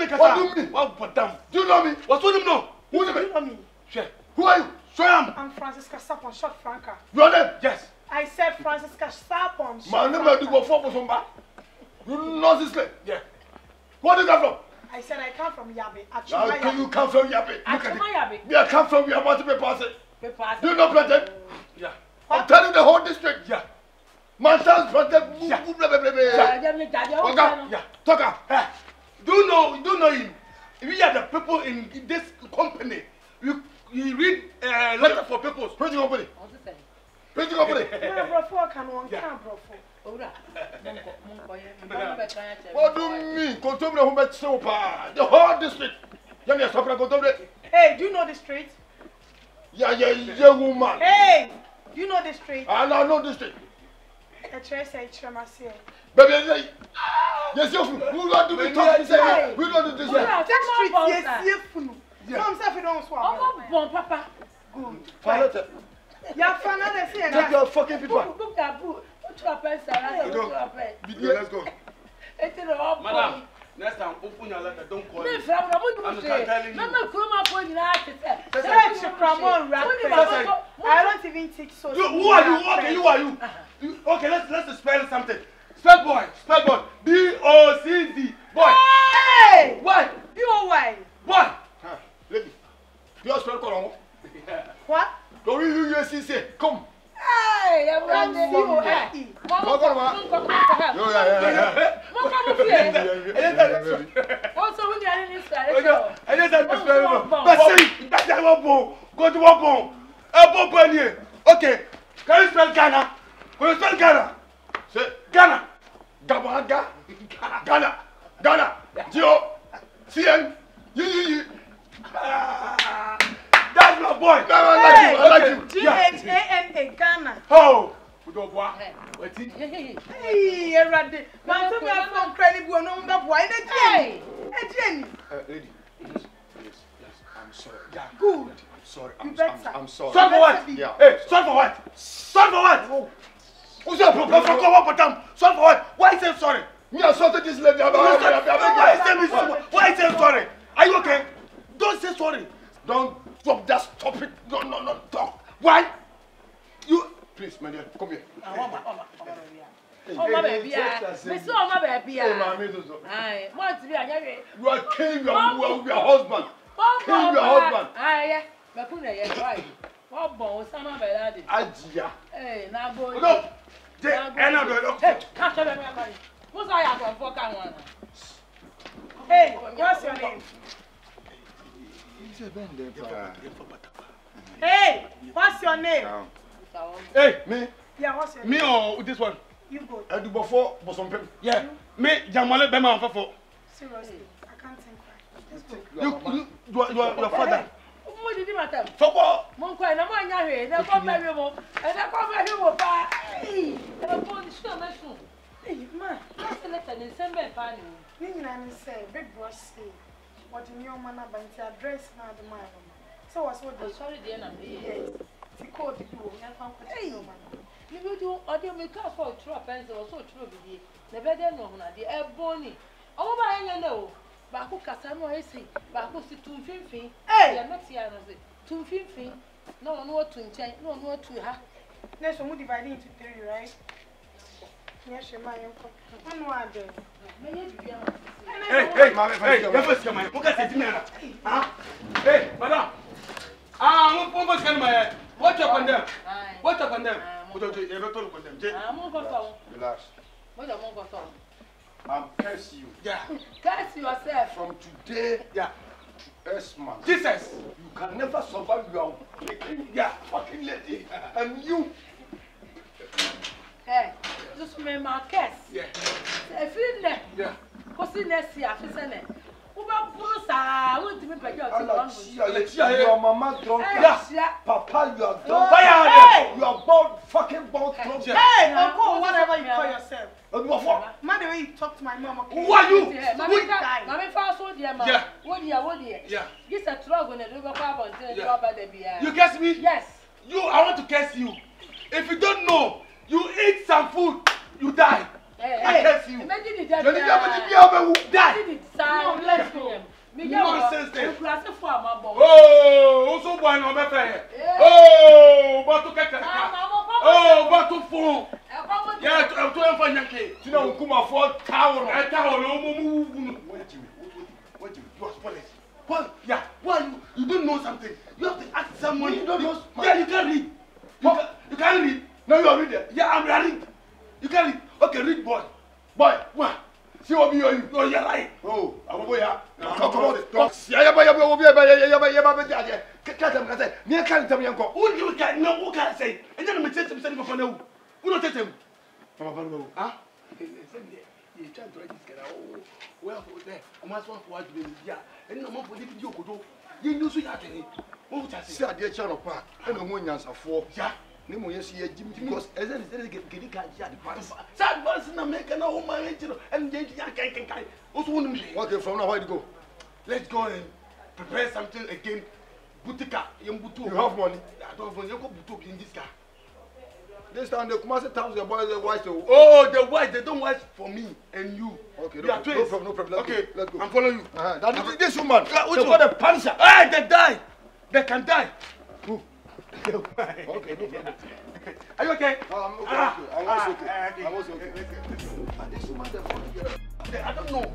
know me? What do you know? Who do you know me? Who are you? I'm Francisca Sapon, short Franca. Your name? Yes. I said Francisca Sapon. My name is Dugo Fobosomba. You know this place? Yeah. Where do you come from? I said I come from Yabe. How can you come from Yabe? Yabe. Yeah, come from Yabe to be passed. Do you know Plantain? Yeah. I'm telling the whole district. Yeah. Mantas, Plantain. Yeah. Talk. Do you know him? We are the people in this company. You read letter for people. Printing company. Printing company. What do you mean? The whole district. Hey, do you know the street? Yeah, woman. Hey, you know the street? I know the street. Baby, yes, you want to be talking. We don't do this. Papa. Good. Take your fucking people. Book that book. Let's go. Madam, next time open your letter, don't call me. I'm telling you. I don't even take so. Who are you? Okay, you are you. Okay, let's spell something. Spell boy. B-O-C-D. Boy. Hey! Why? B-O-Y. Boy. Lady. You spell Koran. What? Don't you say, come. Hey, I'm going to C-O-L-E. Also, when you're in this direction. Go to one bone. Okay. Can you spell Ghana? Can you spell Ghana? Say Ghana. Ghana. G-O-C-N. That's my boy. I like you. G-H-A-N-A, Ghana. Oh. Hey, Randy. Man, tell me I'm from credible. No, why not? Hey, Jenny. Lady, please, I'm sorry. Yeah. Good. Sorry, I'm sorry. Sorry for what? Yeah. Hey, sorry for what? Sorry for what? Who's your problem? Sorry for what? Why is he sorry? Me assaulted this lady. Why is he sorry? Are you okay? Don't say sorry. Don't stop that. Stop it. No, talk. Why? You. Please, my dear, come here. Oh, my baby. Miss Oh, my baby. Hey, mommy, Aye. Want to be a you are killing your husband. Killing your husband. Aye. Bakuna, yes, right. What bones? Some of it. Ajia. Hey, now go. No. Hey, catch up everybody. What's I have for one? Hey, what's your name? Hey, what's your name? Hey, me. Yeah, what's your name? Me or this one? You go. I do before, but some people. Yeah. Me, Jamale Bema for. Seriously, I can't think right. Let's go. Your father. What did you matter? For what? Monko, and I'm on your head. Now come back here, and I come back here. Hey, and I'm going to show my shoe. Hey, man, that's the letter in December. Nina say, big boss say, what in your manner by the address now the man. So what's what the sorry, dear, I'm here. To call the two, hey, you will do audio make up for a true pencil or so true with you. The better no, the air bonny. Oh, my, I know. But who can I say? But who see 250? Hey, I'm not here. 250. No, to change, no, to her. Next one, we divide into 3, right? Yes, your man. Hey, look at the man. Hey, madam. What's going on? What you condemn? What you condemn? Relax. What am I going to I'm curse you. Yeah. curse yourself? From today, yeah. Yes, man. Jesus. You can never survive your fucking lady. And you. Hey, just me my curse. Yeah. If you know. Yeah. Because next year, I'm saying, your mama drunk. Papa, you are drunk. You are born fucking drunk. Hey, Uncle, whatever you call yourself. Man, the way you talk to my mama. Who are you? Mommy, fast food, dear man. Yeah. What dear? Yeah. This a trouble in the river carbon. You curse me? Yes. I want to curse you. If you don't know, you eat some food, you die. I curse you. Imagine it. Die. Let's go. Nonsense then. Oh, also boy no me fair. Oh, but to keke. Oh, but to phone. Yeah, to enfo nyanke. Tina nkuma for tower. Tower no mu. What you are police. What? Yeah. Why you don't know something? You have to ask someone. You don't know. Yeah, you can read. You can read. No, you are reading. Yeah, I'm reading. You can read. Okay, read boy. Boy, what? See what you are. No, you're lying. Oh, I'm a boy. Come on. Who can say? And then I'm going to say, who don't tell him? Huh? You can't do this. Well, there. I'm going to watch the media. And no more for the video. You know, so you have to. What would I say? See, I did channel park. And no one answer for. Yeah. Nemo yes, you because as I said, get advance. Advance in America, no woman, and then you can't. Okay, from now, where to go? Let's go and prepare something again. Butika, you have money. I don't want you go butik in this car. This time the Kumasi towns, the boys, the white. Oh, the white, they don't watch for me and you. Okay, no problem, no problem. Okay, let's go. I'm following you. That this woman. They got a puncher. Hey, they die. They can die. Who? Okay, no problem. Are you okay? I'm okay. I was okay. This woman, I don't know.